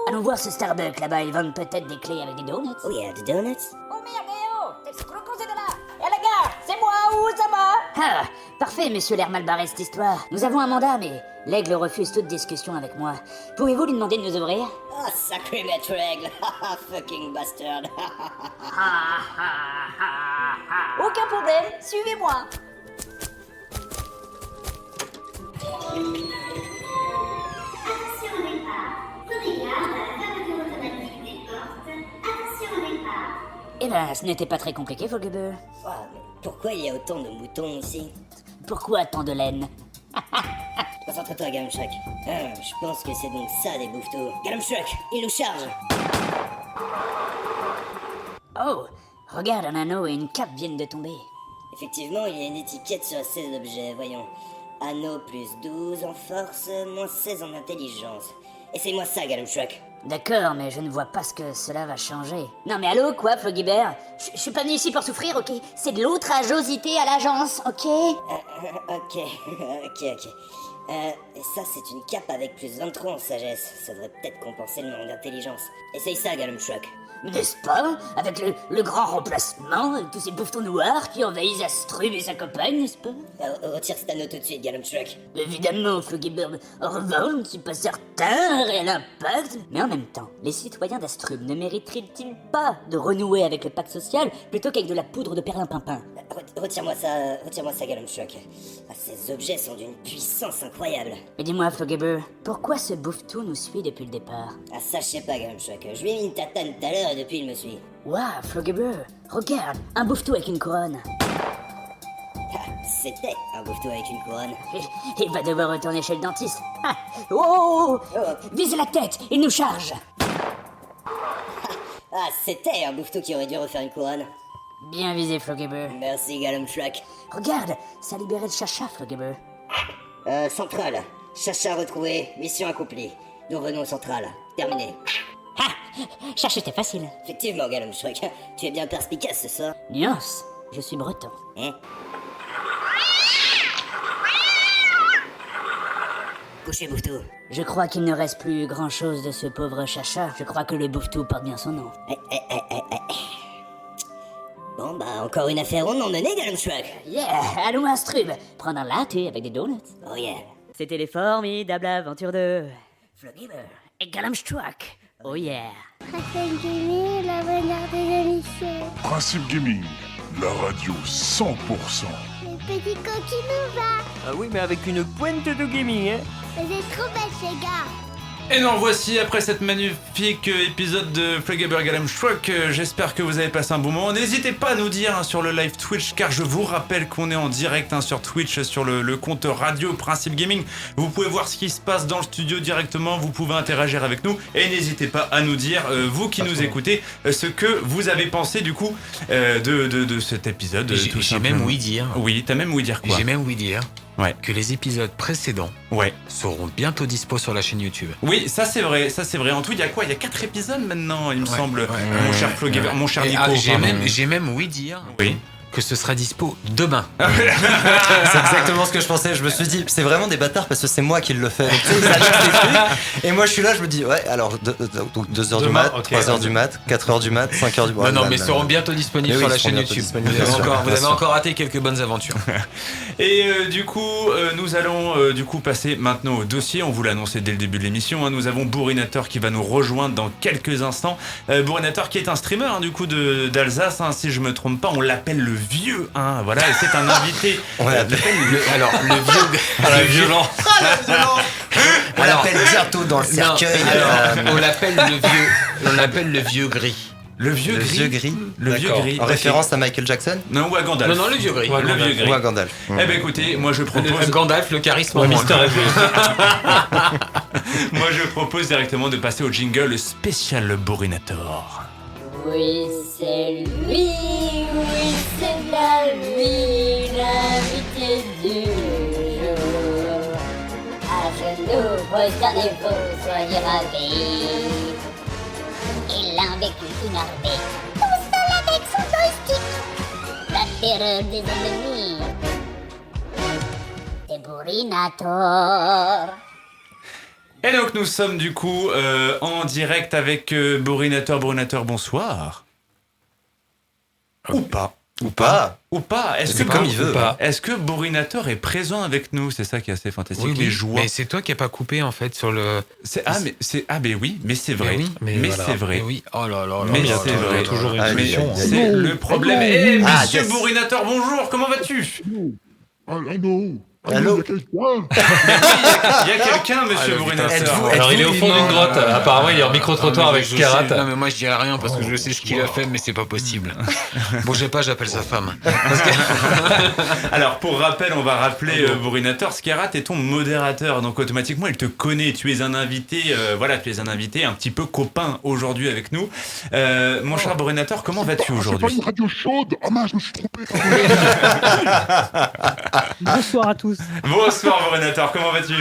Allons voir ce Starbucks là-bas, ils vendent peut-être des clés avec des donuts. Oh, il y a des donuts? Oh merde, oh, t'es escroqué de là. Eh les gars, c'est moi, où ça va? Ah, parfait, monsieur l'air mal barré cette histoire. Nous avons un mandat, mais l'aigle refuse toute discussion avec moi. Pouvez-vous lui demander de nous ouvrir? Ah, sacré Maître Aigle. Fucking bastard. Aucun problème, suivez-moi. Attention au départ. Prenez garde à la fermeture automatique des portes. Attention au départ. Eh ben, ce n'était pas très compliqué, Flogibber. Ah, mais pourquoi il y a autant de moutons ici? Pourquoi tant de laine? Concentre-toi, Galumshock. Ah, je pense que c'est donc ça des bouffetous. Galumshock, il nous charge. Oh, regarde, un anneau et une cape viennent de tomber. Effectivement, il y a une étiquette sur ces objets, voyons. Anneau plus 12 en force, moins 16 en intelligence. Essaye-moi ça, Galumshock. D'accord, mais je ne vois pas ce que cela va changer. Non mais allô, quoi, Flogibber? Je suis pas venu ici pour souffrir, ok? C'est de l'outrageosité à l'agence, ok? Ok. Et ça, c'est une cape avec plus 23 en sagesse. Ça devrait peut-être compenser le manque d'intelligence. Essaye ça, Galumshock. N'est-ce pas? Avec le grand remplacement, avec tous ces bouffetons noirs qui envahissent Astrub et sa compagne, n'est-ce pas? Retire cette anneau tout de suite, Galumshock. Évidemment, Flogibird. En revanche, je ne suis pas certain, réel impact. Mais en même temps, les citoyens d'Astrub ne mériteraient-ils pas de renouer avec le pacte social plutôt qu'avec de la poudre de perlimpinpin? Retire-moi ça, Galumshock. Ces objets sont d'une puissance incroyable. Mais dis-moi, Flogibird, pourquoi ce bouffetou nous suit depuis le départ? Ah, ça, je sais pas, Galumshock. Je lui ai mis une tatane tout à l'heure et depuis, il me suit. Waouh, Flogibird, regarde, un bouffetou avec une couronne. C'était un bouffetou avec une couronne. Il va devoir retourner chez le dentiste. Ah. Oh, vise la tête, il nous charge. Ah, c'était un bouffetou qui aurait dû refaire une couronne. Bien visé, Flogibird. Merci, Galumshock. Regarde, ça a libéré le chacha, Flogibird. Centrale. Chacha retrouvé, mission accomplie. Nous revenons au central. Terminé. Chacha, c'était facile. Effectivement, Galumshock. Tu es bien perspicace ce soir. Nuance, je suis breton. Hein? Couchez, bouffetou. Je crois qu'il ne reste plus grand-chose de ce pauvre chacha. Je crois que le bouffetou porte bien son nom. Bon, bah, encore une affaire rondement menée, Galumshock. Yeah, allons à Astrub, prendre un latte avec des donuts. Oh yeah. C'était les formidables aventures de Flogibird et Galumshock. Oh yeah. Principe Gaming, la bonheur des émissions. Principe Gaming, la radio 100%. Le petit coquin va. Ah oui, mais avec une pointe de gaming, hein. Vous êtes trop belles, les gars. Et nous voici après cette magnifique épisode de Flogibird Galumshock. J'espère que vous avez passé un bon moment. N'hésitez pas à nous dire sur le live Twitch, car je vous rappelle qu'on est en direct sur Twitch, sur le compte radio Principe Gaming. Vous pouvez voir ce qui se passe dans le studio directement, vous pouvez interagir avec nous. Et n'hésitez pas à nous dire, vous qui nous écoutez, ce que vous avez pensé du coup de cet épisode. J'ai même ouï dire. Oui, t'as même ouï dire quoi? J'ai même ouï dire que les épisodes précédents seront bientôt dispo sur la chaîne YouTube. Oui, ça c'est vrai. En tout, il y a quoi? Il y a 4 épisodes maintenant, il me semble, mon cher Flogibird, mon cher Nico. J'ai même ouï dire que ce sera dispo demain. C'est exactement ce que je pensais. Je me suis dit, c'est vraiment des bâtards parce que c'est moi qui le fais. Donc, tu sais, ils ajoutent des trucs. Et moi, je suis là, je me dis, ouais, alors, donc 2h du mat, 3h du mat, 4h du mat, 5h du mat. Non, mais ils seront bientôt disponibles sur la chaîne YouTube. Vous avez encore raté quelques bonnes aventures. Et du coup, nous allons passer maintenant au dossier. On vous l'a annoncé dès le début de l'émission. Nous avons Bourrinator qui va nous rejoindre dans quelques instants. Bourrinator qui est un streamer du coup d'Alsace, si je me trompe pas. On l'appelle le vieux, voilà. Et c'est un invité. On l'appelle le vieux. La violence. On l'appelle bientôt dans le cercueil. On l'appelle le vieux gris. Le vieux gris. Le vieux gris. En référence à Michael Jackson? Non, ou à Gandalf. Non, le vieux gris. Le vieux gris. Ou à Gandalf. Eh ben écoutez, moi je propose. Gandalf, le charisme. Mister Moi je propose directement de passer au jingle spécial Bourrinator. Oui, c'est lui, oui, c'est la vie, l'invité du jour. À genoux, regardez-vous, soyez ravis. Il a un vécu inarvé, tout seul avec son joystick. La terreur des ennemis. C'est Bourrinator. Et donc nous sommes du coup en direct avec Bourrinator. Bourrinator, bonsoir. Ou pas. Est-ce que comme il veut. Est-ce que Bourrinator est présent avec nous? C'est ça qui est assez fantastique. Oui, les joies. Mais c'est toi qui n'as pas coupé en fait sur le. Mais c'est vrai. Mais c'est vrai. Oui. Oh là là. Mais c'est vrai. Toujours une émission. C'est le problème. Monsieur Bourrinator, bonjour. Comment vas-tu? Allô, il y a quelqu'un, monsieur Bourrinator. Alors il est au fond d'une grotte. Apparemment il est en micro-trottoir avec Scarat. Non mais moi je dirais rien parce que je sais ce qu'il a fait, mais c'est pas possible. Bougez pas, j'appelle sa femme. Alors pour rappel, on va rappeler Bourrinator. Scarat est ton modérateur, donc automatiquement il te connaît. Tu es un invité, tu es un invité un petit peu copain aujourd'hui avec nous. Mon cher Bourrinator, comment vas-tu aujourd'hui? C'est pas une radio chaude. Ah mince, je me suis trompé. Bonsoir à tous. Bonsoir Bourrinator, comment vas-tu?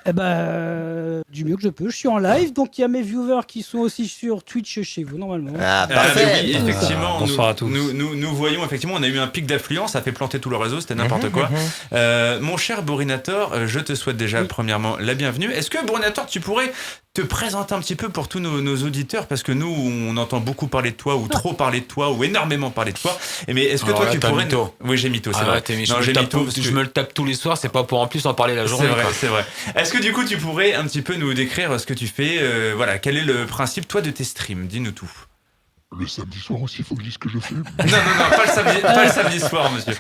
Du mieux que je peux. Je suis en live, donc il y a mes viewers qui sont aussi sur Twitch chez vous, normalement. Oui, effectivement. Bonsoir à tous. Nous voyons, effectivement, on a eu un pic d'affluence, ça a fait planter tout le réseau, c'était n'importe quoi. Mon cher Bourinator, je te souhaite déjà, premièrement, la bienvenue. Est-ce que, Bourinator, tu pourrais te présenter un petit peu pour tous nos auditeurs, parce que nous, on entend beaucoup parler de toi, ou trop parler de toi, ou énormément parler de toi. Mais est-ce que toi, tu pourrais... Oui, j'ai mytho, c'est vrai. Je me le tape tous les soirs, c'est pas pour en plus en parler la journée. C'est vrai. Est-ce que du coup, tu pourrais un petit peu nous décrire ce que tu fais, quel est le principe, toi, de tes streams? Dis-nous tout. Le samedi soir aussi, il faut que je dise ce que je fais. Non, pas le samedi soir, monsieur.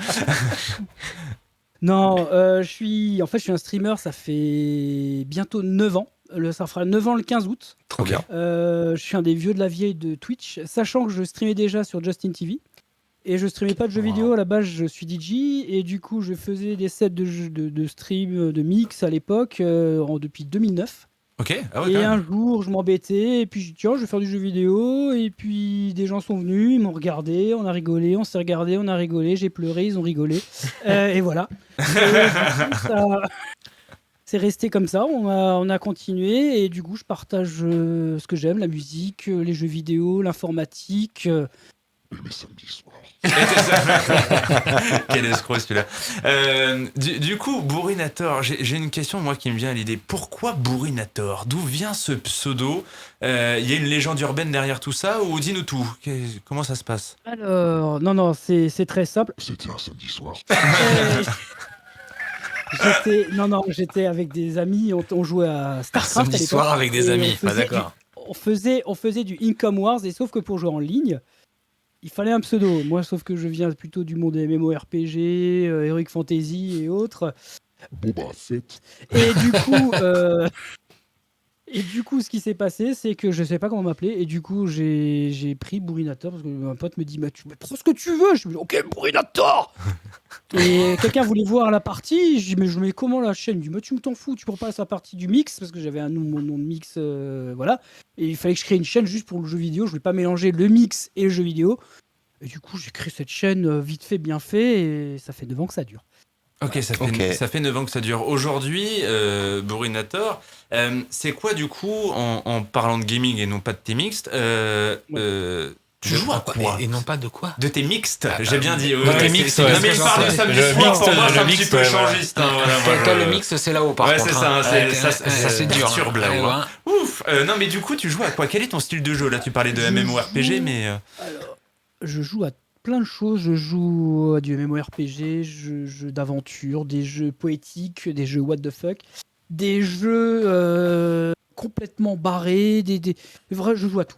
Non, je suis un streamer, ça fait bientôt 9 ans. Ça fera 9 ans le 15 août. Trop bien. Je suis un des vieux de la vieille de Twitch, sachant que je streamais déjà sur Justin TV. Et je streamais pas de jeux vidéo, à la base je suis DJ, et du coup je faisais des sets de stream, de mix à l'époque, depuis 2009. Ok. Et un jour je m'embêtais, et puis je dis tiens je vais faire du jeu vidéo, et puis des gens sont venus, ils m'ont regardé, on a rigolé, on s'est regardé, on a rigolé, j'ai pleuré, ils ont rigolé, et voilà. C'est resté comme ça, on a continué, et du coup je partage ce que j'aime, la musique, les jeux vidéo, l'informatique. Mais samedi soir. Quel escroc celui-là. Du coup, Bourinator, j'ai une question moi qui me vient à l'idée. Pourquoi Bourinator? D'où vient ce pseudo? Y a une légende urbaine derrière tout ça, ou dis-nous tout? Comment ça se passe? Alors, non, c'est très simple. C'était un samedi soir. J'étais avec des amis, on jouait à StarCraft. Samedi soir avec des amis, pas d'accord. On faisait du Income Wars, et sauf que pour jouer en ligne, il fallait un pseudo. Moi, sauf que je viens plutôt du monde des MMORPG, Heroic Fantasy et autres. Boba Fett. Et du coup, ce qui s'est passé, c'est que je sais pas comment m'appeler, et du coup, j'ai pris Bourinator, parce que un pote me dit, tu prends ce que tu veux. Je me dis, ok, Bourinator. Et quelqu'un voulait voir la partie, je dis, mais je mets comment la chaîne? Il me dit, tu t'en fous, tu prends pas la partie du mix, parce que j'avais mon nom de mix, voilà. Et il fallait que je crée une chaîne juste pour le jeu vidéo, je voulais pas mélanger le mix et le jeu vidéo. Et du coup, j'ai créé cette chaîne vite fait, bien fait, et ça fait 9 ans que ça dure. Ok, ça fait 9 ans que ça dure. Aujourd'hui, Bourinator, c'est quoi du coup, en parlant de gaming et non pas de tes mixtes, tu joues à quoi? Et non pas de quoi? De tes mixtes, j'ai bien dit. De tes mixtes, non mais il parle de samedi soir, pour moi c'est un petit peu changiste. Toi le mix c'est là-haut par contre. Ouais c'est ça, c'est dur. Sur là-haut. Ouf. Non mais du coup tu joues à quoi? Quel est ton style de jeu? Là tu parlais de MMORPG mais... Alors, je joue à plein de choses, je joue à du MMORPG, jeux d'aventure, des jeux poétiques, des jeux what the fuck, des jeux complètement barrés, vrai, je joue à tout.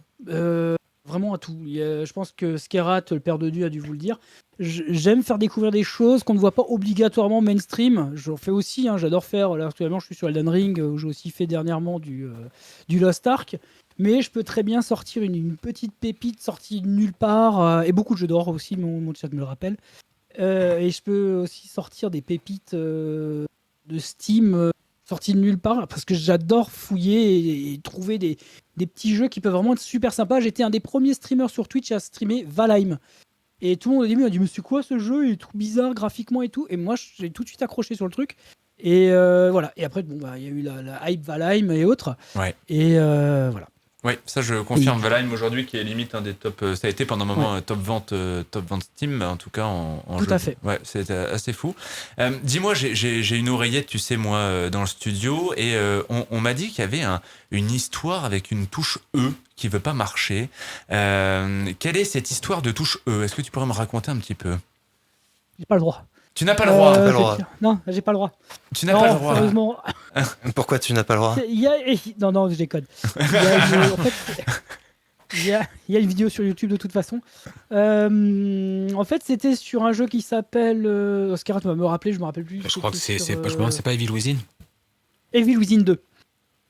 Vraiment à tout. Je pense que Skerat, le père de Dieu, a dû vous le dire. J'aime faire découvrir des choses qu'on ne voit pas obligatoirement mainstream. J'en fais aussi, j'adore faire. Là, actuellement, je suis sur Elden Ring, où j'ai aussi fait dernièrement du Lost Ark. Mais je peux très bien sortir une petite pépite sortie de nulle part. Et beaucoup de jeux d'horreur aussi, mon chat me le rappelle. Et je peux aussi sortir des pépites de Steam sorties de nulle part. Parce que j'adore fouiller et trouver des petits jeux qui peuvent vraiment être super sympas. J'étais un des premiers streamers sur Twitch à streamer Valheim. Et tout le monde au début m'a dit mais c'est quoi ce jeu? Il est tout bizarre graphiquement et tout. Et moi j'ai tout de suite accroché sur le truc. Et voilà. Et après il y a eu la hype Valheim et autres. Ouais. Et voilà. Oui, ça je confirme. Valheim aujourd'hui qui est limite un des top. Ça a été pendant un moment top vente Steam, en tout cas en tout jeu. à fait. Ouais, c'était assez fou. Dis-moi, j'ai une oreillette, tu sais moi, dans le studio, et on m'a dit qu'il y avait une histoire avec une touche E qui veut pas marcher. Quelle est cette histoire de touche E? Est-ce que tu pourrais me raconter un petit peu? J'ai pas le droit. Tu n'as pas le droit. Non, j'ai pas le droit. Tu n'as pas le droit. Sérieusement. Pourquoi tu n'as pas le droit? Non, je déconne. Il y a une vidéo sur YouTube de toute façon. En fait, c'était sur un jeu qui s'appelle. Oscar, tu vas me rappeler, je me rappelle plus. Je crois que c'est pas Evil Within. Evil Within 2.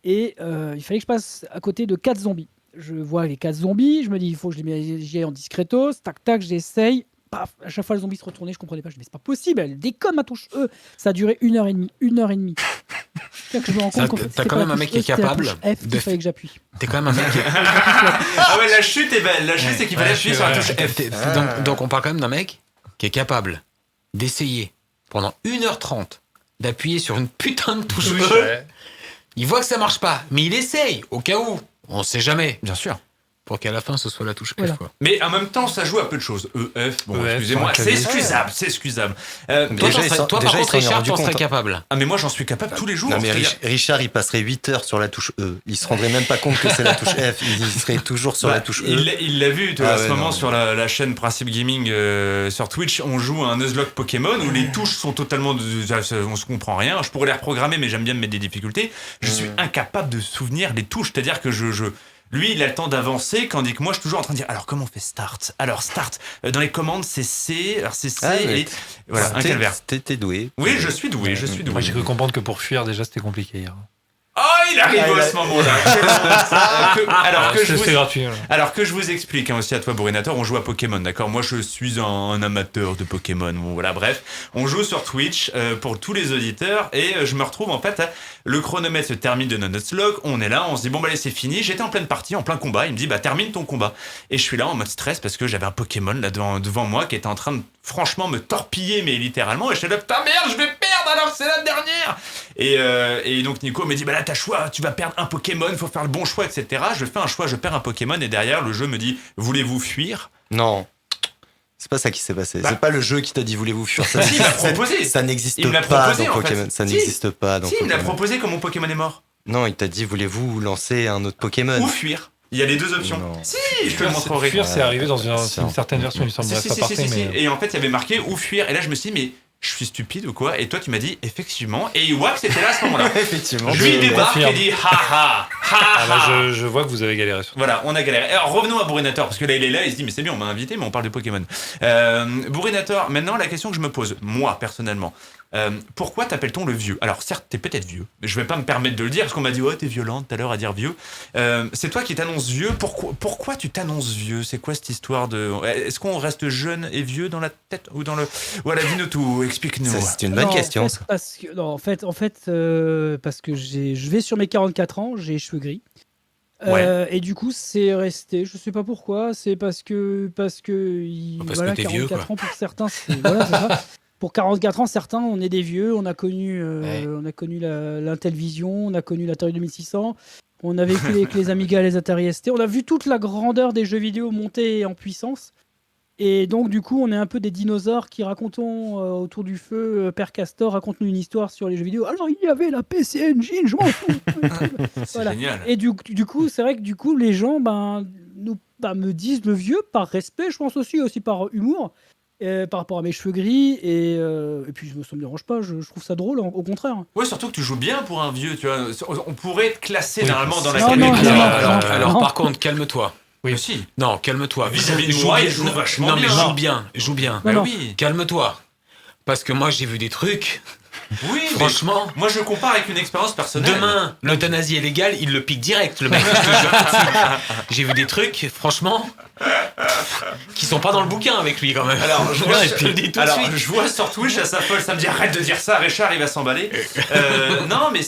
Et il fallait que je passe à côté de 4 zombies. Je vois les 4 zombies, je me dis il faut que j'y aille en discretos. Tac, j'essaye. Paf, à chaque fois, le zombie se retournait, je comprenais pas. Je me dis, mais c'est pas possible, elle déconne ma touche E. Ça a duré 1h30. Je me rends compte qu'en fait, t'as quand même un mec qui est capable. F qu'il fallait que j'appuie. T'es quand même un mec qui est... Ah ouais, la chute est belle. La chute, c'est qu'il fallait appuyer sur la touche F. Donc, on parle quand même d'un mec qui est capable d'essayer pendant 1h30 d'appuyer sur une putain de touche E. Il voit que ça marche pas, mais il essaye, au cas où. On sait jamais. Bien sûr. Pour qu'à la fin, ce soit la touche Voilà. F. Quoi. Mais en même temps, ça joue à peu de choses. EF, bon, EF, excusez-moi, sur un c'est clavier. excusable. Toi, par contre, Richard, tu en serais capable. Ah, mais moi, j'en suis capable tous les jours. Non, mais c'est-à-dire- Richard, il passerait 8 heures sur la touche E. Il se rendrait même pas compte que c'est la touche F. Il serait toujours sur la touche E. Il l'a vu, tu vois, Ah à ce ouais, moment non. sur la chaîne Principe Gaming sur Twitch, on joue à un Nuzlocke Pokémon où les touches sont totalement. On se comprend rien. Je pourrais les reprogrammer, mais j'aime bien me mettre des difficultés. Je suis incapable de souvenir les touches. C'est-à-dire que lui, il a le temps d'avancer, tandis que moi, je suis toujours en train de dire alors, comment on fait start? Alors, start, dans les commandes, c'est C, alors c'est C, et voilà, un calvaire. T'es doué. Oui, je suis doué. Moi, j'ai cru comprendre que pour fuir, déjà, c'était compliqué hier. Oh, il arrive à ce moment-là. C'est gratuit. Alors que je vous explique aussi à toi, Bourrinator, on joue à Pokémon, d'accord? Moi, je suis un amateur de Pokémon. Bon, voilà, bref, on joue sur Twitch pour tous les auditeurs et je me retrouve en fait, le chronomètre se termine de notre Nuzlocke, on est là, on se dit bon bah allez c'est fini. J'étais en pleine partie, en plein combat. Il me dit bah termine ton combat. Et je suis là en mode stress parce que j'avais un Pokémon là devant moi qui était en train de franchement me torpiller mais littéralement. Et je suis là putain merde, je vais perdre alors que c'est la dernière. Et donc Nico me dit bah là t'as choix, tu vas perdre un Pokémon, faut faire le bon choix, etc. Je fais un choix, je perds un Pokémon et derrière le jeu me dit voulez-vous fuir? Non. C'est pas ça qui s'est passé. C'est pas le jeu qui t'a dit voulez-vous fuir. Ça, Si, il m'a proposé. Ça n'existe Il me l'a pas proposé, dans en fait. Pokémon. Ça Si. n'existe pas dans Si, il me l'a Pokémon. proposé quand mon Pokémon est mort. Non, il t'a dit voulez-vous lancer un autre Pokémon Ou fuir. Il y a les deux options. Non. Si, je te le montrerai. Fuir, c'est arrivé dans une certaine version, il me semble. Si, Bref, si, pas si, parfait, si, si. mais... Et en fait, il y avait marqué ou fuir. Et là, je me suis dit, mais je suis stupide ou quoi? Et toi, tu m'as dit, effectivement. Et Wax était là à ce moment-là. Effectivement. Je lui débarque et dit, ha ha, ha Ah bah, ha. je vois que vous avez galéré sur ça. Voilà, on a galéré. Alors revenons à Bourrinator, parce que là il est là, il se dit mais c'est bien, on m'a invité, mais on parle de Pokémon. Bourrinator, maintenant la question que je me pose, moi personnellement, pourquoi t'appelle-t-on le vieux? Alors certes, t'es peut-être vieux, mais je vais pas me permettre de le dire, parce qu'on m'a dit ouais t'es violente tout à l'heure à dire vieux. C'est toi qui t'annonces vieux, pourquoi tu t'annonces vieux? C'est quoi cette histoire de... Est-ce qu'on reste jeune et vieux dans la tête ou dans le... Voilà, dis-nous tout, explique-nous. C'est une bonne question. ça. En fait, parce que je vais sur mes 44 ans, j'ai les cheveux gris. Et du coup, c'est resté. Je sais pas pourquoi. C'est parce que voilà, que t'es 44 vieux, quoi. ans pour certains. Voilà, c'est ça. Pour 44 ans, certains, on est des vieux. On a connu l'Intelvision, on a connu l'Atari 2600. On a vécu avec les Amiga et les Atari ST. On a vu toute la grandeur des jeux vidéo monter en puissance. Et donc, du coup, on est un peu des dinosaures qui racontons autour du feu. Père Castor raconte-nous une histoire sur les jeux vidéo. Alors, il y avait la PC Engine, je m'en fous. C'est génial. Et du coup, c'est vrai que du coup, les gens me disent le vieux par respect, je pense aussi par humour, par rapport à mes cheveux gris. Et puis, ça me dérange pas, je trouve ça drôle, au contraire. Ouais, surtout que tu joues bien pour un vieux, tu vois. On pourrait te classer normalement dans la Non, catégorie. Alors par contre, calme-toi. Oui, aussi. Non, calme-toi. Vis-à-vis de moi, il joue vachement non, bien. mais joue bien. Bah Non, oui. Calme-toi. Parce que moi, j'ai vu des trucs. Oui, franchement. Moi, je compare avec une expérience personnelle. Demain, l'euthanasie est légale, il le pique direct, le mec. Je te jure. J'ai vu des trucs, franchement, qui sont pas dans le bouquin avec lui quand même. Alors, je vois, Ouais, je te le dis tout de suite. je vois sur Twitch à sa folle, ça me dit arrête de dire ça, Richard, il va s'emballer. Non, mais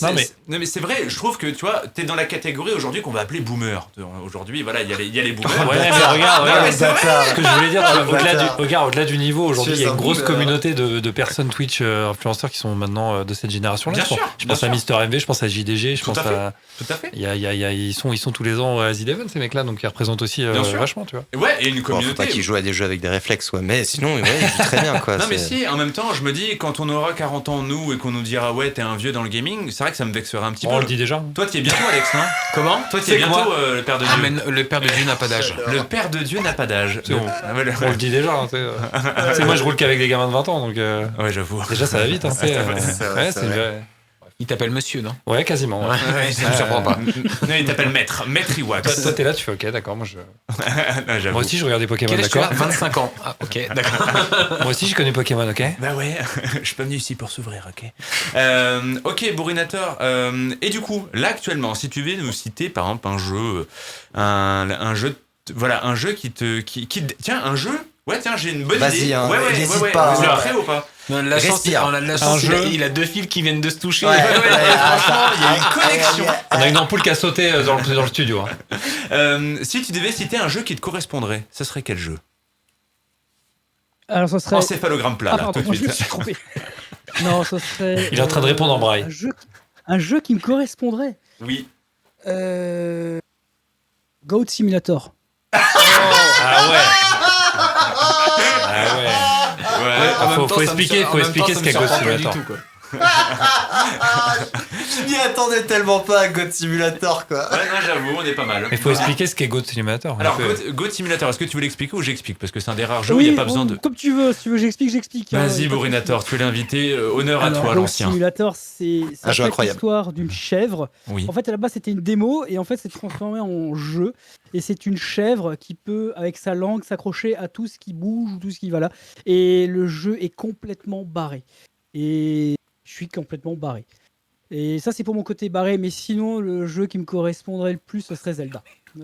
c'est vrai, je trouve que tu vois, t'es dans la catégorie aujourd'hui qu'on va appeler boomer. Aujourd'hui, voilà, il y a les boomers. Ouais, mais regarde, Non, mais c'est vrai. ce que je voulais dire, au-delà du niveau, aujourd'hui, il y a une grosse communauté de personnes Twitch influenceurs qui sont maintenant de cette génération-là. Bien sûr, Je pense à Mister MV, je pense à JDG, je pense à... Tout à fait. Ils sont tous les ans à Z11, ces mecs-là, donc ils représentent aussi vachement, tu vois. Ouais, et une communauté. Faut pas qu'ils jouent à des jeux avec des réflexes, ouais. Mais sinon, ouais, ils jouent très bien, quoi. Non, mais si, en même temps, je me dis, quand on aura 40 ans, nous, et qu'on nous dira, ouais, t'es un vieux dans le gaming, c'est vrai que ça me vexera un petit peu. On le dit déjà. Toi, t'y es bientôt, Alex, non? Comment? Toi, t'y es bientôt le père de Dieu. Ah, mais le père de Dieu n'a pas d'âge. Le père de Dieu n'a pas d'âge. On le dit déjà. Hein, moi, je roule qu'avec des gamins de 20 ans, donc. Ouais, j'avoue. Déjà, ça va vite. Hein, c'est vrai. Il t'appelle monsieur, non? Ouais, quasiment. Ouais. Ça me surprend pas. Non, il t'appelle maître Iwax. Toi, t'es là, tu fais ok, d'accord. Moi aussi, je regarde des Pokémon, Quel âge tu d'accord. as? 25 ans. Ah, ok, d'accord. Moi aussi, je connais Pokémon, ok. Bah ouais, je suis pas venu ici pour s'ouvrir, ok. Ok, Bourrinator. Et du coup, là actuellement, si tu veux nous citer par exemple un jeu qui tiens, un jeu. Ouais, tiens, j'ai une bonne idée. Vas-y, hein, ouais. pas. Vous êtes prêts ou pas? On a de la chance, il a deux fils qui viennent de se toucher. Franchement, il y a une connexion. On a une ampoule qui a sauté dans le studio. Hein. Si tu devais citer un jeu qui te correspondrait, ce serait quel jeu? Alors, ça serait. Encéphalogramme plat, là, pardon, tout de je me suite. suis trompé. Non, ça serait. Il est en train de répondre en braille. Un jeu qui me correspondrait. Oui. Goat Simulator. Ah ouais. Ah ouais. Faut expliquer ce qu'est Goat Simulator. Je m'y attendais tellement pas à God Simulator, quoi. Ouais, non, j'avoue, on est pas mal. Il faut expliquer ce qu'est Goat Simulator. Alors, Goat Simulator, est-ce que tu veux l'expliquer ou j'explique? Parce que c'est un des rares jeux où il n'y a pas besoin de. Comme tu veux, si tu veux, j'explique. Vas-y, Bourrinator, tu es l'invité. Honneur à toi, Goat l'ancien. Simulator, c'est un jeu incroyable. L'histoire d'une chèvre. Oui. En fait, à la base, c'était une démo et en fait, c'est transformé en jeu. Et c'est une chèvre qui peut, avec sa langue, s'accrocher à tout ce qui bouge ou tout ce qui va là. Et le jeu est complètement barré. Et je suis complètement barré. Et ça, c'est pour mon côté barré. Mais sinon, le jeu qui me correspondrait le plus, ce serait Zelda.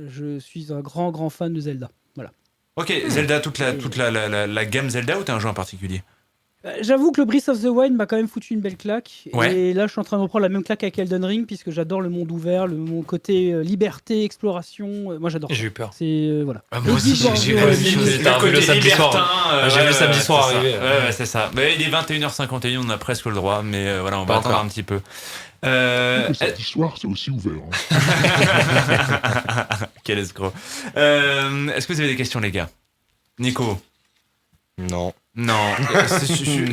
Je suis un grand fan de Zelda. Voilà. Ok, Zelda, toute la gamme Zelda ou t'as un jeu en particulier? J'avoue que le Breath of the Wild m'a quand même foutu une belle claque. Ouais. Et là, je suis en train de reprendre la même claque avec Elden Ring, puisque j'adore le monde ouvert, mon côté liberté, exploration. Moi, j'adore. J'ai eu peur. C'est voilà. Moi aussi, j'ai vu le côté libertin. J'ai vu le samedi soir arriver. Ouais, c'est ça. Mais il est 21h51, on a presque le droit, mais voilà, on va attendre un petit peu. Cette histoire, c'est aussi ouvert. Quel escroc. Est-ce que vous avez des questions, les gars? Nico? Non.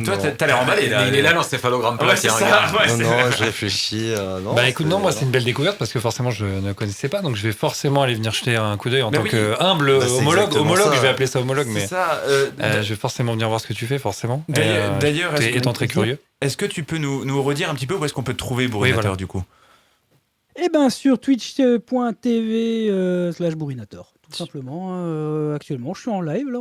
Toi, t'as l'air emballé là. Il est là l'encéphalogramme plat. C'est ça. Non, je réfléchis. Non, bah écoute, moi c'est une belle découverte parce que forcément je ne connaissais pas, donc je vais forcément aller venir jeter un coup d'œil en tant que humble homologue. Je vais appeler ça homologue, mais ça, je vais forcément venir voir ce que tu fais, forcément. D'ailleurs, étant très curieux. Est-ce que tu peux nous redire un petit peu où est-ce qu'on peut te trouver, Bourrinator, du coup? Eh ben sur twitch.tv/Bourrinator. Tout simplement. Actuellement, je suis en live. Là,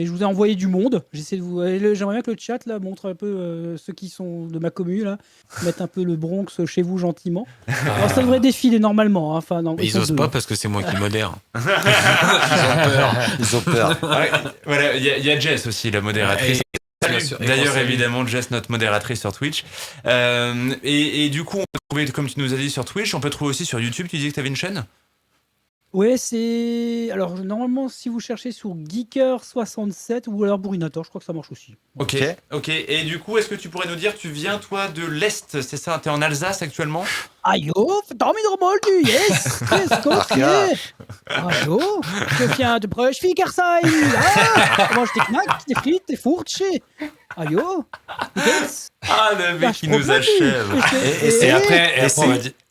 je vous ai envoyé du monde. J'aimerais bien que le chat là montre un peu ceux qui sont de ma commune là, mettre un peu le Bronx chez vous gentiment. Alors ça devrait défiler normalement. Hein. Enfin, non, ils osent pas parce que c'est moi qui modère. Ils ont peur. Ouais, voilà, il y a Jess aussi, la modératrice. D'ailleurs, évidemment, Jess, notre modératrice sur Twitch. Et du coup, on peut trouver, comme tu nous as dit, sur Twitch. On peut trouver aussi sur YouTube. Tu disais que tu avais une chaîne? Ouais, c'est. Alors, normalement, si vous cherchez sur Geeker67 ou alors Bourrinator, je crois que ça marche aussi. Ok. Et du coup, est-ce que tu pourrais nous dire, tu viens, toi, de l'Est, c'est ça? T'es en Alsace actuellement? Ajo, damit normal du, yes! Très coquet! Ajo, je viens de Bröschwiegersheim! Ah! Moi, je te knack, des frites, des Furtsche! Ajo, wie geht's? Ah, le mec qui nous achève! Et après,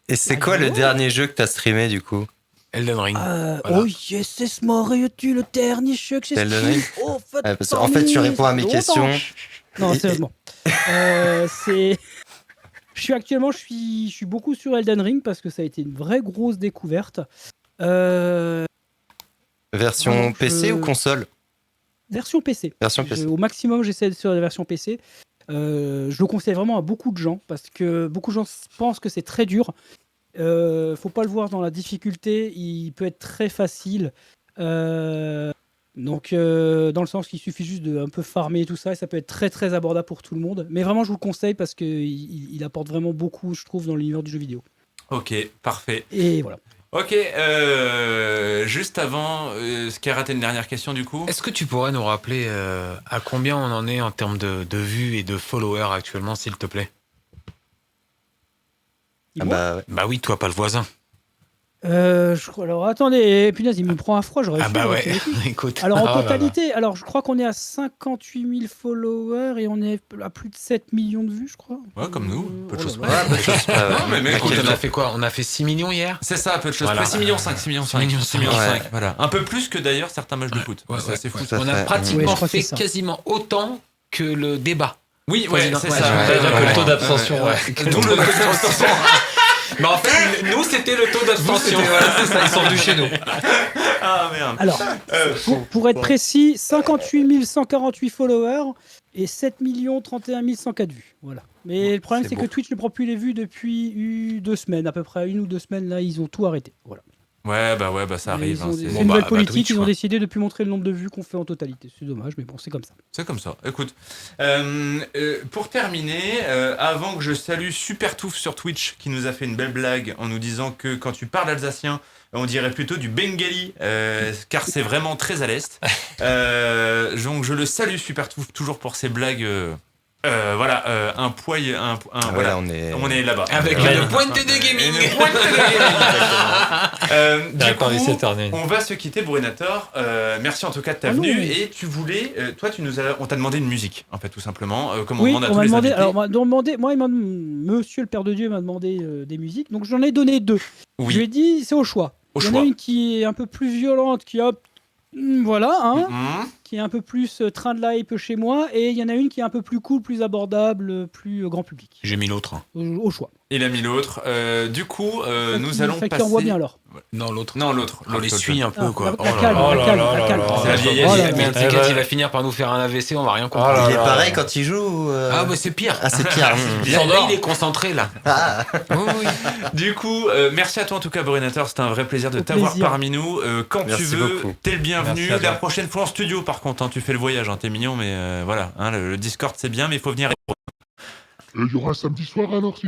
et c'est quoi le dernier jeu que t'as streamé, du coup? Elden Ring. Voilà. Oh yes, c'est tu le dernier jeu que j'ai streamé. En fait, tu réponds à mes questions. Non, sérieusement. Je suis beaucoup sur Elden Ring parce que ça a été une vraie grosse découverte. Version PC ou console? Version PC. Au maximum, j'essaie sur la version PC. Je le conseille vraiment à beaucoup de gens parce que beaucoup de gens pensent que c'est très dur. Faut pas le voir dans la difficulté, il peut être très facile. Donc, dans le sens qu'il suffit juste de un peu farmer et tout ça, et ça peut être très très abordable pour tout le monde. Mais vraiment, je vous le conseille parce qu'il apporte vraiment beaucoup, je trouve, dans l'univers du jeu vidéo. Ok, parfait. Et voilà. Ok, juste avant, Scarrat, une dernière question du coup. Est-ce que tu pourrais nous rappeler à combien on en est en termes de vues et de followers actuellement, s'il te plaît? Bah oui, toi, pas le voisin. Alors attendez, punaise, il me prend à froid, j'aurais Ah bah ouais, écoute. Alors en totalité, alors je crois qu'on est à 58 000 followers et on est à plus de 7 millions de vues, je crois. Ouais, comme nous, peu de choses près. Mais mec, on a fait quoi? On a fait 6 millions hier? C'est ça, peu de choses près. 6 millions 5, 6 millions 5. 6 millions 5, voilà. Un peu plus que d'ailleurs certains matchs de foot. C'est fou. On a pratiquement fait quasiment autant que le débat. Oui, ouais, c'est ça. Le taux d'abstention. D'où le taux d'abstention. Mais en fait, nous, c'était le taux d'abstention. C'est ça, ils sont venus chez nous. Ah merde. Alors, pour être précis, 58 148 followers et 7 31 104 vues. Voilà. Mais le problème, c'est que Twitch ne prend plus les vues depuis 2 semaines, à peu près 1 ou 2 semaines. Là, ils ont tout arrêté. Voilà. Ouais, ça arrive. C'est une nouvelle politique, ils ont décidé de ne plus montrer le nombre de vues qu'on fait en totalité. C'est dommage, mais bon, c'est comme ça. C'est comme ça. Écoute, pour terminer, avant que je salue Supertouf sur Twitch, qui nous a fait une belle blague en nous disant que quand tu parles alsacien, on dirait plutôt du bengali, car c'est vraiment très à l'est. Donc je le salue Supertouf, toujours pour ses blagues Voilà, un poil, voilà, on est là-bas. Avec une pointe de gaming. Une pointe de gaming, Dans du Paris coup, cette année. on va se quitter, Brunator. Merci en tout cas de ta non, venue. mais- Et tu voulais, toi, on t'a demandé une musique, en fait, tout simplement. Comme Oui, on demande à on tous m'a les demandé. invités. Alors, Monsieur le Père de Dieu m'a demandé des musiques, donc j'en ai donné 2. Oui. Je lui ai dit, c'est au choix. Au Il y en choix. a une qui est un peu plus violente, voilà, hein, Mhm. qui est un peu plus train de la hype chez moi, et il y en a une qui est un peu plus cool, plus abordable, plus grand public. J'ai mis l'autre. Au choix. Il a mis l'autre. Du coup, nous qui- allons ça qui passer. envoie bien alors. Non, l'autre. Non, l'autre. On l'essuie un peu, quoi. la calme, la calme. C'est la vieillesse. Oh là là. Mais un de ces quatre, il va finir par nous faire un AVC, on va rien comprendre. Il est pareil quand il joue. Ah, mais c'est pire. Ah, c'est pire. Là, il est concentré, là. Ah. Oui. Du coup, merci à toi en tout cas, Brunator. C'était un vrai plaisir de t'avoir plaisir. parmi nous. Quand Merci tu veux, beaucoup. t'es le bienvenu. Merci à toi. La prochaine fois en studio, par contre, hein, tu fais le voyage. Hein, t'es mignon, mais voilà. Hein, le Discord, c'est bien, mais il faut venir. Il y aura un samedi soir alors, si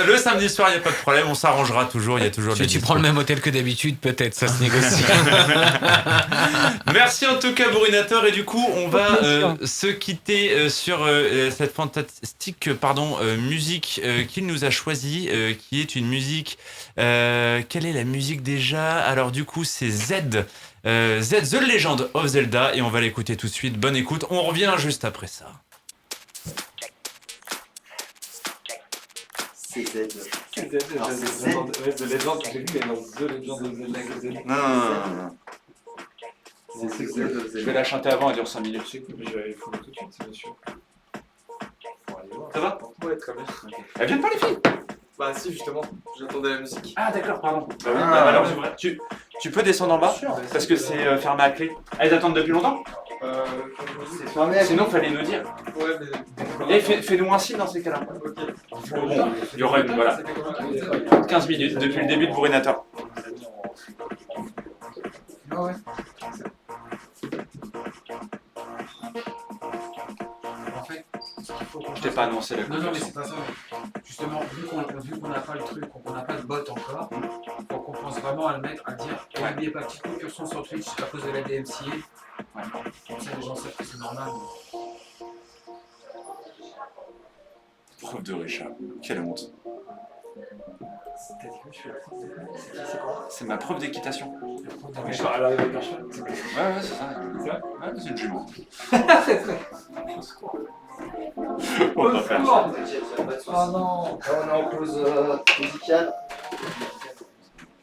Le samedi soir, il n'y a pas de problème. On s'arrangera toujours. Il y a toujours Si des tu dispo. prends le même hôtel que d'habitude, peut-être, ça se négocie. Merci en tout cas, Brunator. Et du coup, on va plaisir. se quitter sur cette fantastique musique qu'il nous a choisie, qui est une musique. Quelle est la musique déjà? Alors, du coup, c'est Z. Z, The Legend of Zelda. Et on va l'écouter tout de suite. Bonne écoute. On revient juste après ça. C'est Z. The Legend, j'ai vu, mais dans The Legend of Zelda. Non. Je vais la chanter avant, elle dure 5 minutes. Il faut tout de suite, c'est monsieur. Ça va? Ouais, très bien. Elle vient de parler, fille. Bah si, justement, j'attendais la musique. Ah d'accord, pardon. Alors tu peux descendre en bas parce que c'est fermé à clé. Elles attendent depuis longtemps? C'est fermé. Sinon fallait nous dire. Ouais, mais... Et fais-nous un signe dans ces cas-là. Ok. Bon, il y aura une, voilà. 15 minutes depuis le début de Brunator. Ah ouais. En fait, Je t'ai pas annoncé la non, mais conversion. c'est pas ça. Justement, vu qu'on n'a pas le truc, qu'on n'a pas de bot encore, faut qu'on pense vraiment à le mettre, à dire, et n'oubliez pas, petite incursion sur Twitch à cause de la DMCA. Ouais. Comme ça, les gens savent que c'est normal. Prof de Richard, quelle honte. C'est ma prof d'équitation. Ouais, c'est ça. Ouais, c'est une jument. On va faire ça. Oh non. On est en pause musicale.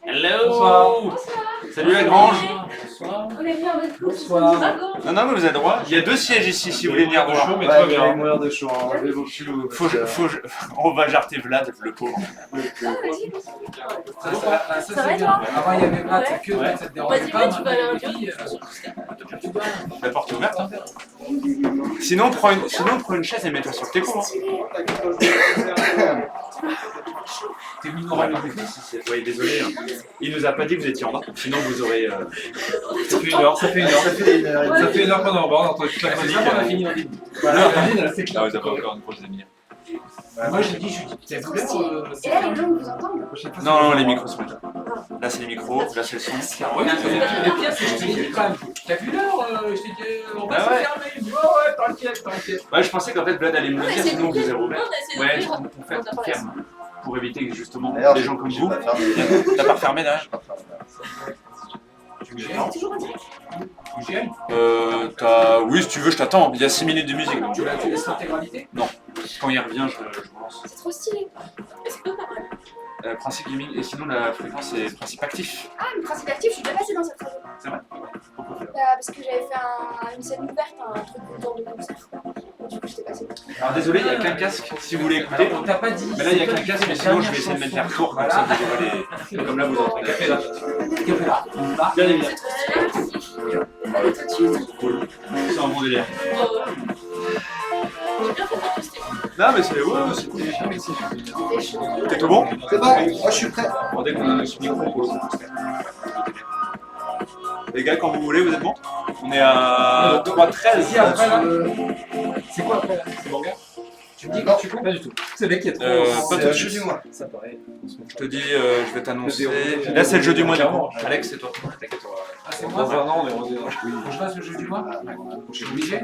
Hello. Bonsoir. Salut Lagrange. On est bien avec vous. Bonsoir. Non, mais vous avez droit. Il y a 2 sièges ici si vous voulez venir voir. Mais toi, bien. mourir de chaud. Enlevez vos pulls. On va jarter Vlad, le pauvre. Ça, c'est bien. Avant, il y avait Vlad, c'est que Vlad, ça te dérange pas. Tu vas aller à un La porte est ouverte. Hein. Sinon, prends une chaise et mets-toi sur tes cours. T'es minoral le bébé. Oui, désolé. Hein. Il nous a pas dit que vous étiez en bas. Sinon, vous aurez. Ça fait 1 heure. Ça fait 1 heure qu'on est en bas, on entend toute la musique. On a fini en début. Voilà, c'est clair. Ah, vous avez encore une prochaine demi-heure. Moi, j'ai dit, t'as voulu Et là, les gens vous entendent. Non, les micros sont là. Là, c'est les micros, là, c'est le son. Oui, le pire, c'est que je t'ai dit quand même. T'as vu l'heure? Je t'ai dit, on va se fermer. Il me dit, ouais, t'inquiète. Ouais, je pensais qu'en fait, Vlad allait me le dire, sinon vous avez ouvert. Ouais, Ouais, on ferme. Pour éviter que justement des gens comme vous. T'as pas refermé derrière? Tu toujours en direct. Oui, si tu veux, je t'attends. Il y a 6 minutes de musique. Donc... Tu laisses l'intégralité? Non. Quand il revient, je relance. C'est trop stylé. Principe gaming, et sinon la fréquence c'est principe actif. Ah, le principe actif, je suis déjà passée dans cette radio. C'est vrai? Parce que j'avais fait une scène ouverte, un truc autour de concert. Du coup, j'étais passée. Alors désolé, il n'y a qu'un casque si vous voulez écouter. On t'a pas dit. Mais là, il n'y a qu'un casque, mais sinon je vais essayer de mettre les retours. Comme ça, vous aurez les. Comme là, vous entendez. Café là. Bien évidemment. Cool. C'est un bon délire. J'ai bien fait de poster. Non, mais c'est cool. T'es tout bon? C'est bon, moi je suis prêt. Bon, dès qu'on a ce micro, on pose. Les gars, quand vous voulez, vous êtes bons? On est à 3-13. C'est quoi après? C'est burger? dis quand tu coupes. Pas du tout. C'est le mec qui est trop. Pas tout de suite. jeu du mois. Ça paraît. Je te dis, je vais t'annoncer. Là, c'est le jeu du mois, du coup. Alex, c'est toi. Ah, c'est moi ça. Non, on est rendu. Faut que je fasse le jeu du mois. Je suis obligé.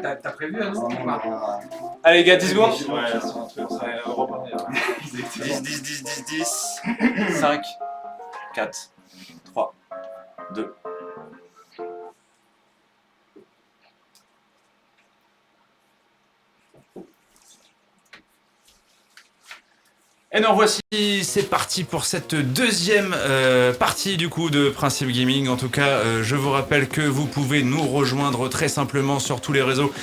T'as prévu, hein, non? Allez, les gars, 10 secondes. Ouais, c'est un truc, ça va repartir. 10. 5, 4, 3, 2. Et nous voici, c'est parti pour cette deuxième partie du coup de Principe Gaming. En tout cas, je vous rappelle que vous pouvez nous rejoindre très simplement sur tous les réseaux,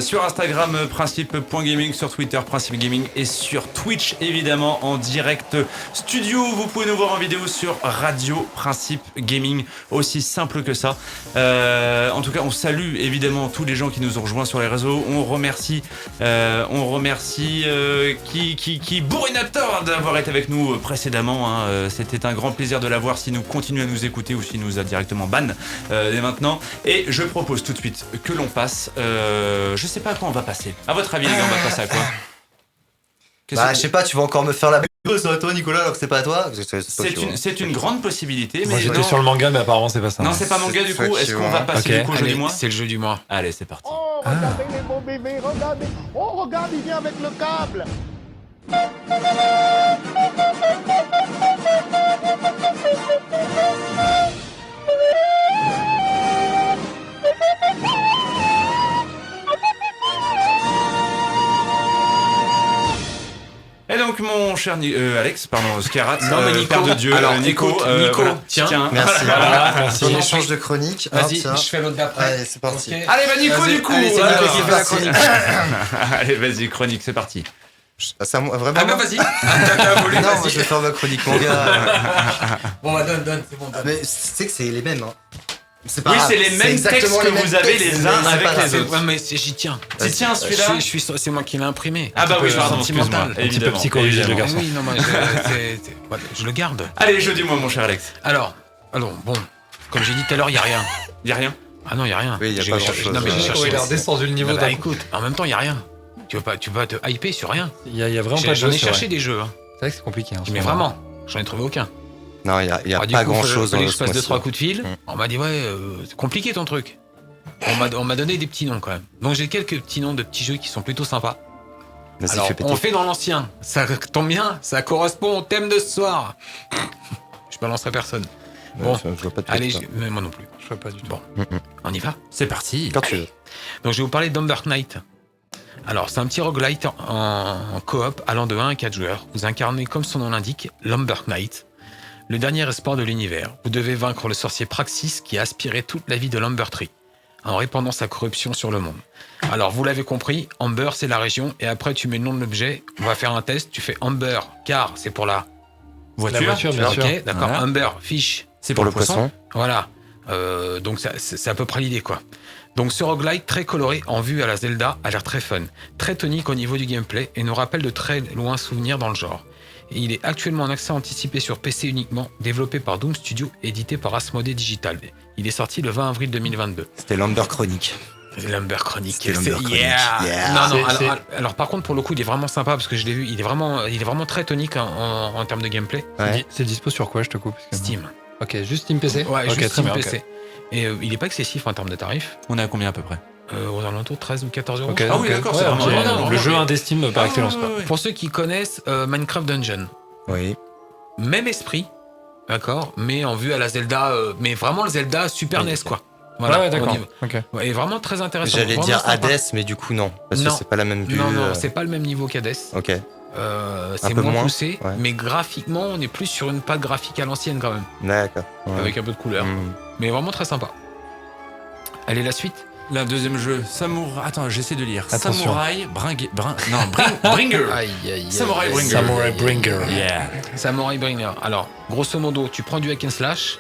sur Instagram principe.gaming, sur Twitter Principe Gaming et sur Twitch évidemment en direct studio. Vous pouvez nous voir en vidéo sur Radio Principe Gaming, aussi simple que ça. En tout cas, on salue évidemment tous les gens qui nous ont rejoints sur les réseaux. On remercie qui Bourrinator d'avoir été avec nous précédemment. C'était un grand plaisir de l'avoir s'il nous continue à nous écouter ou s'il nous a directement ban dès maintenant. Et je propose tout de suite que l'on passe. Je sais pas à quoi on va passer. À votre avis, les gars, on va passer à quoi? Bah, je sais pas, tu vas encore me faire la sur toi, Nicolas, alors que c'est pas à toi. C'est une grande possibilité. Moi mais j'étais non. sur le manga, mais apparemment c'est pas ça. Non, c'est pas manga du coup. Est-ce qu'on va passer du coup au jeu du mois? C'est le jeu du mois. Allez, c'est parti. Oh, regardez les beaux bébés, regardez. Oh, regarde, il vient avec le câble. Et donc mon cher Alex, pardon, Scarat, non, mais Nico, père de Dieu, alors, Nico, voilà, tiens. Merci. Voilà. Merci. On change de chronique. Vas-y, Tiens. je fais l'autre d'après. Allez, c'est parti. Okay. Allez, bah Nico du coup. Allez, c'est Nico qui fait la chronique. Allez, vas-y, chronique, c'est parti. C'est à moi, vraiment. Ah bah vas-y. T'as voulu, Non, vas-y. moi je vais faire ma chronique manga. Bon bah donne, c'est bon. Donne. Mais tu sais que c'est les mêmes. Hein. C'est pas Oui, grave. c'est les mêmes exactement textes que les mêmes vous avez textes, les mais uns c'est avec pas grave. les autres. Ouais, mais j'y tiens. Tu tiens celui-là? C'est moi qui l'ai imprimé. Ah bah oui, pardon, sentimental. excuse-moi. Un petit peu psychologique le garçon. Oui, non, moi je le garde. Allez, jeu du mois, mon cher Alex. Alors, bon, comme j'ai dit tout à l'heure, il y a rien. Y a rien? Ah non, il y a rien. Oui, y a pas grand-chose. Non mais j'ai cherché. Il a redescendu le niveau Bah d'un coup. écoute, en même temps, il y a rien. Tu vas te hyper sur rien. Il y a vraiment pas de jeu. J'en ai cherché des jeux. C'est vrai que c'est compliqué. Hein, Mais vraiment, j'en ai trouvé aucun. Non, il y a Alors, du pas coup, grand-chose dans fallait le que je passe 2-3 coups de fil. Mm. On m'a dit ouais, c'est compliqué ton truc. On m'a donné des petits noms quand même. Donc j'ai quelques petits noms de petits jeux qui sont plutôt sympas. Vas-y, Alors fais péter. on fait dans l'ancien. Ça tombe bien, ça correspond au thème de ce soir. Je balancerai personne. Bon, Je vois pas de allez, truc, mais moi non plus. Je vois pas du tout. Bon, on y va. C'est parti. Quand tu veux. Donc je vais vous parler d'Umber Knight. Alors c'est un petit roguelite en coop allant de 1 à 4 joueurs. Vous incarnez comme son nom l'indique, l'Umber Knight, le dernier espoir de l'univers. Vous devez vaincre le sorcier Praxis qui a aspiré toute la vie de l'Umber Tree en répandant sa corruption sur le monde. Alors vous l'avez compris, Amber c'est la région et après tu mets le nom de l'objet, on va faire un test, tu fais Amber car c'est pour la Voiture. La voiture, bien sûr. Ok, d'accord. Voilà. Amber fish, C'est pour le poisson. voilà. Donc c'est à peu près l'idée quoi. Donc ce roguelite très coloré en vue à la Zelda a l'air très fun, très tonique au niveau du gameplay et nous rappelle de très loin souvenirs dans le genre. Et il est actuellement en accès anticipé sur PC uniquement, développé par Doom Studio, édité par Asmodee Digital. Il est sorti le 20 avril 2022. C'était l'Umber Chronique. L'Umber Chronique. C'était l'Umber Chronique. Yeah. Non, alors par contre pour le coup il est vraiment sympa parce que je l'ai vu, il est vraiment très tonique en termes de gameplay. Ouais. C'est dispo sur quoi, je te coupe? Steam. Ok, juste Steam PC? Ouais, Ok, juste très Steam bien, PC. ok. Et il est pas excessif en termes de tarifs. On est à combien à peu près? Aux alentours de 13 ou 14 euros. Ok, Ah oui, ok. d'accord, Ouais, c'est vraiment ok. vraiment Le jeu bien. indé Steam par excellence. quoi. Pour ceux qui connaissent Minecraft Dungeon, Oui. même esprit, d'accord, mais en vue à la Zelda, mais vraiment le Zelda Super NES quoi. Ouais, d'accord. au niveau- Ok. Ouais, et vraiment très intéressant. J'allais vraiment dire sympa. Hades, mais du coup, non. Parce que Non. c'est pas la même vue. Non, c'est pas le même niveau qu'Hades. Ok. C'est peu moins moins, poussé, ouais. mais graphiquement, on est plus sur une patte graphique à l'ancienne quand même, D'accord. Ouais. avec un peu de couleur. Hmm. Mais vraiment très sympa. Allez, la suite. Le deuxième jeu, Samouraï. Attends, j'essaie de lire. Attention. Samouraï Bringer. Aïe, aïe, Samurai aïe, Bringer. aïe, Samurai aïe, Bringer. aïe, aïe. Yeah. Samurai Bringer. Alors, grosso modo, tu prends du hack and slash,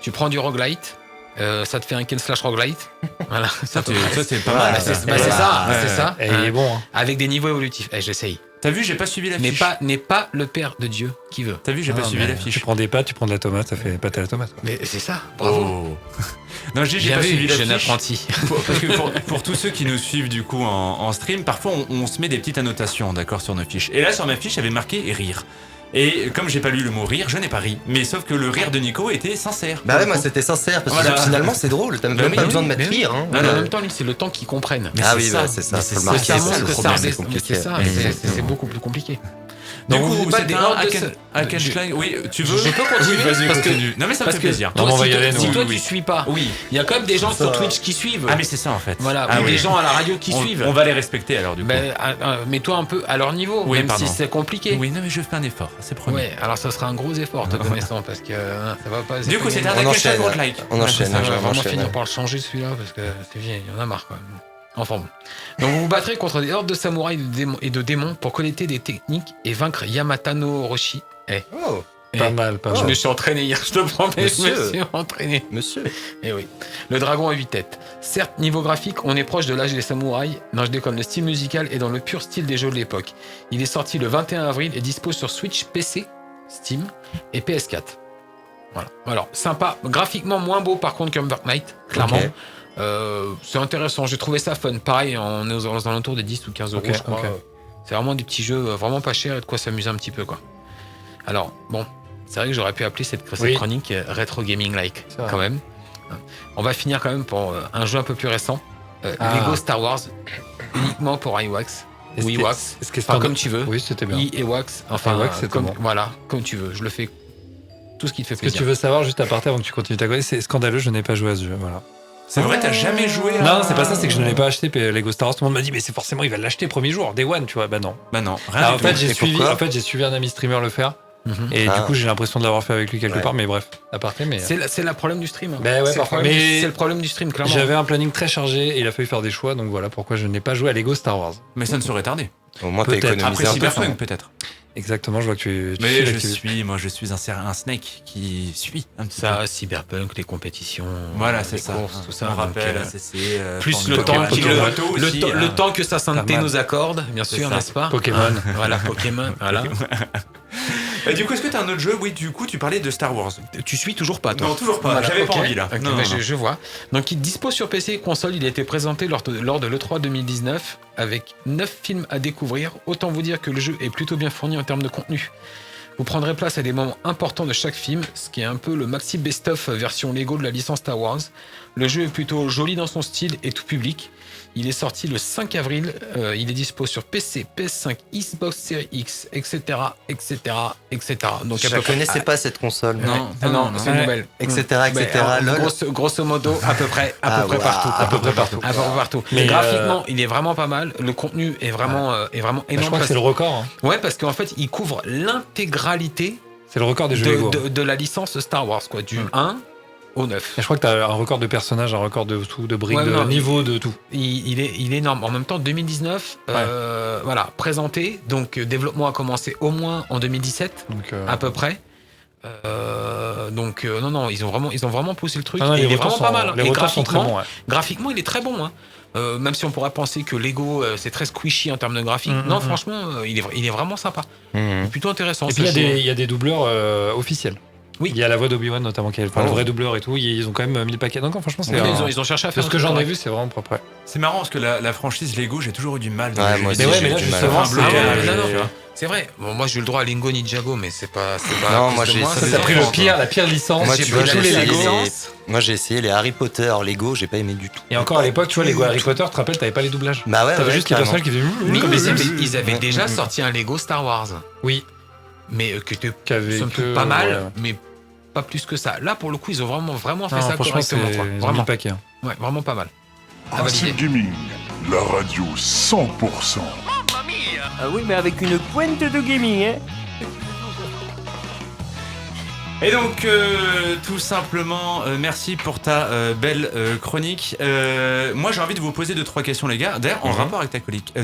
tu prends du roguelite, ça te fait un hack and slash roguelite. Voilà. Ça, c'est pas Bah, mal. c'est ça. bah, c'est ça, Ouais, c'est ça. Et il est bon. Hein. Avec des niveaux évolutifs. J'essaye. T'as vu, j'ai pas suivi l'affiche. N'est pas le père de Dieu qui veut. T'as vu, j'ai pas suivi l'affiche. Tu prends des pâtes, tu prends de la tomate, ça fait pâte à la tomate. Quoi. Mais c'est ça, bravo. Oh. Non, j'ai pas suivi l'affiche. Jeune apprenti. Parce que pour tous ceux qui nous suivent du coup en stream, parfois on se met des petites annotations, d'accord, sur nos fiches. Et là, sur ma fiche, il y avait marqué rire. Et comme j'ai pas lu le mot rire, je n'ai pas ri. Mais sauf que le rire de Nico était sincère. Bah ouais, moi c'était sincère parce que finalement c'est drôle. T'as même pas besoin de mettre rire. Hein. Non, en même temps, lui, c'est le temps qu'ils comprennent. Ah oui, c'est ça. C'est ça. C'est beaucoup plus compliqué. Du coup, c'était un Hackenschlag. Oui, tu veux? Je peux continuer parce que non mais ça me fait plaisir. Non, on va y aller. Si toi tu suis pas, il y a quand même des gens sur Twitch qui suivent. Ah mais c'est ça en fait. Voilà, ou des gens à la radio qui suivent. On va les respecter alors du coup. Mets-toi un peu à leur niveau, même si c'est compliqué. Oui, non mais je fais un effort, c'est promis. Ouais, alors ça sera un gros effort te connaissant parce que ça va pas. Du coup, c'était un Hackenschlag roguelike. On enchaîne. On va vraiment finir par le changer celui-là parce que c'est vieux, il y en a marre quoi. Enfin bon. Donc vous vous battrez contre des hordes de samouraïs et de démons pour collecter des techniques et vaincre Yamata no Orochi. Pas mal. Je me suis entraîné hier, je te promets, Monsieur. je me suis entraîné. Monsieur. Et oui. Le dragon à 8 têtes. Certes, niveau graphique, on est proche de l'âge des samouraïs. Non, je déconne, le style musical est dans le pur style des jeux de l'époque. Il est sorti le 21 avril et dispose sur Switch, PC, Steam et PS4. Voilà. Alors, sympa. Graphiquement moins beau par contre que Dark Knight, clairement. Okay. C'est intéressant, j'ai trouvé ça fun. Pareil, on est aux alentours des 10 ou 15 euros, je crois. C'est vraiment des petits jeux vraiment pas chers et de quoi s'amuser un petit peu, quoi. Alors, bon, c'est vrai que j'aurais pu appeler cette chronique Retro Gaming Like, quand même. On va finir quand même pour un jeu un peu plus récent, Lego Star Wars, uniquement pour iWax. Ou iWax, enfin comme tu veux. Oui, c'était bien. iWax, enfin, voilà, comme tu veux. Je le fais tout ce qui te fait plaisir. Ce que tu veux savoir, juste à part avant que tu continues ta chronique, c'est scandaleux, je n'ai pas joué à ce jeu, voilà. C'est vrai, t'as jamais joué à... Non, c'est pas ça, c'est que je ne l'ai pas acheté Lego Star Wars. Tout le monde m'a dit, mais c'est forcément, il va l'acheter premier jour, Day One, tu vois. Bah non. Rien en fait, j'ai suivi un ami streamer le faire. Et du coup, j'ai l'impression de l'avoir fait avec lui quelque part, mais bref, à part. Mais c'est le problème du stream. Ben ouais, parfois. Mais c'est le problème du stream, clairement. J'avais un planning très chargé et il a fallu faire des choix, donc voilà pourquoi je n'ai pas joué à Lego Star Wars. Mais ça ne saurait tarder. Au moins, t'as économisé après Cyberpunk, peut-être. Exactement, je vois que tu mais je suis un snake qui suit un petit peu. Cyberpunk, les compétitions, voilà, c'est ça. Courses, tout ça. On rappelle, ACC, plus le temps que sa santé nous accorde, bien sûr, n'est-ce pas? Pokémon. Voilà, Pokémon. Voilà. Et du coup, est-ce que t'as un autre jeu? Oui, du coup, tu parlais de Star Wars. Tu suis toujours pas, toi? Non, toujours pas. Voilà, j'avais pas envie là. Okay, non. Je vois. Donc, il dispose sur PC et console. Il a été présenté lors de l'E3 2019 avec 9 films à découvrir. Autant vous dire que le jeu est plutôt bien fourni en termes de contenu. Vous prendrez place à des moments importants de chaque film, ce qui est un peu le maxi best-of version Lego de la licence Star Wars. Le jeu est plutôt joli dans son style et tout public. Il est sorti le 5 avril, il est dispo sur PC, PS5, Xbox Series X, etc. Donc, je ne connaissais pas cette console. Non, c'est une nouvelle. Etc. Grosso modo, à peu près partout. Mais graphiquement, il est vraiment pas mal. Le contenu est vraiment énorme. Je crois que c'est le record. Hein. Ouais, parce qu'en fait, il couvre l'intégralité. C'est le record des jeux Lego. De la licence Star Wars, quoi, du 1 au 9. Et je crois que tu as un record de personnages, un record de tout, de briques, de niveau, de tout. Il est énorme. En même temps, 2019, voilà, présenté. Donc, développement a commencé au moins en 2017, à peu près. Non, ils ont vraiment poussé le truc. Il est vraiment pas mal. Les retours sont très bons. Graphiquement, il est très bon. Même si on pourrait penser que Lego c'est très squishy en termes de graphique. Non, franchement, il est vraiment sympa. Plutôt intéressant. Et puis il y a des doubleurs officiels. Oui. Il y a la voix d'Obi-Wan notamment qui est le vrai doubleur et tout. Ils ont quand même mis le paquet. Donc franchement, c'est ils ont cherché à faire. Ce que j'en ai vu, c'est vraiment propre. C'est marrant parce que la franchise Lego, j'ai toujours eu du mal. Moi aussi, mais là justement, c'est vrai. Bon, moi j'ai eu le droit à Lingo Ninjago, mais c'est pas. Non, moi j'ai. Ça t'a pris la pire licence. Moi, j'ai pris tous les Lego. Moi j'ai essayé les Harry Potter Lego, j'ai pas aimé du tout. Et encore à l'époque, tu vois, Lego Harry Potter, tu te rappelles, t'avais pas les doublages. Bah ouais. T'avais juste les personnages qui faisaient. Ils avaient déjà sorti un Lego Star Wars. Oui. Mais qui était pas mal, mais pas plus que ça. Là, pour le coup, ils ont vraiment fait ça correctement. Vraiment paquet. Ouais, vraiment pas mal. Racing Gaming, la radio 100%. Ah oui, mais avec une pointe de gaming, hein. Et donc, tout simplement, merci pour ta belle chronique. Moi, j'ai envie de vous poser 2-3 questions, les gars. D'ailleurs, en rapport avec ta colique.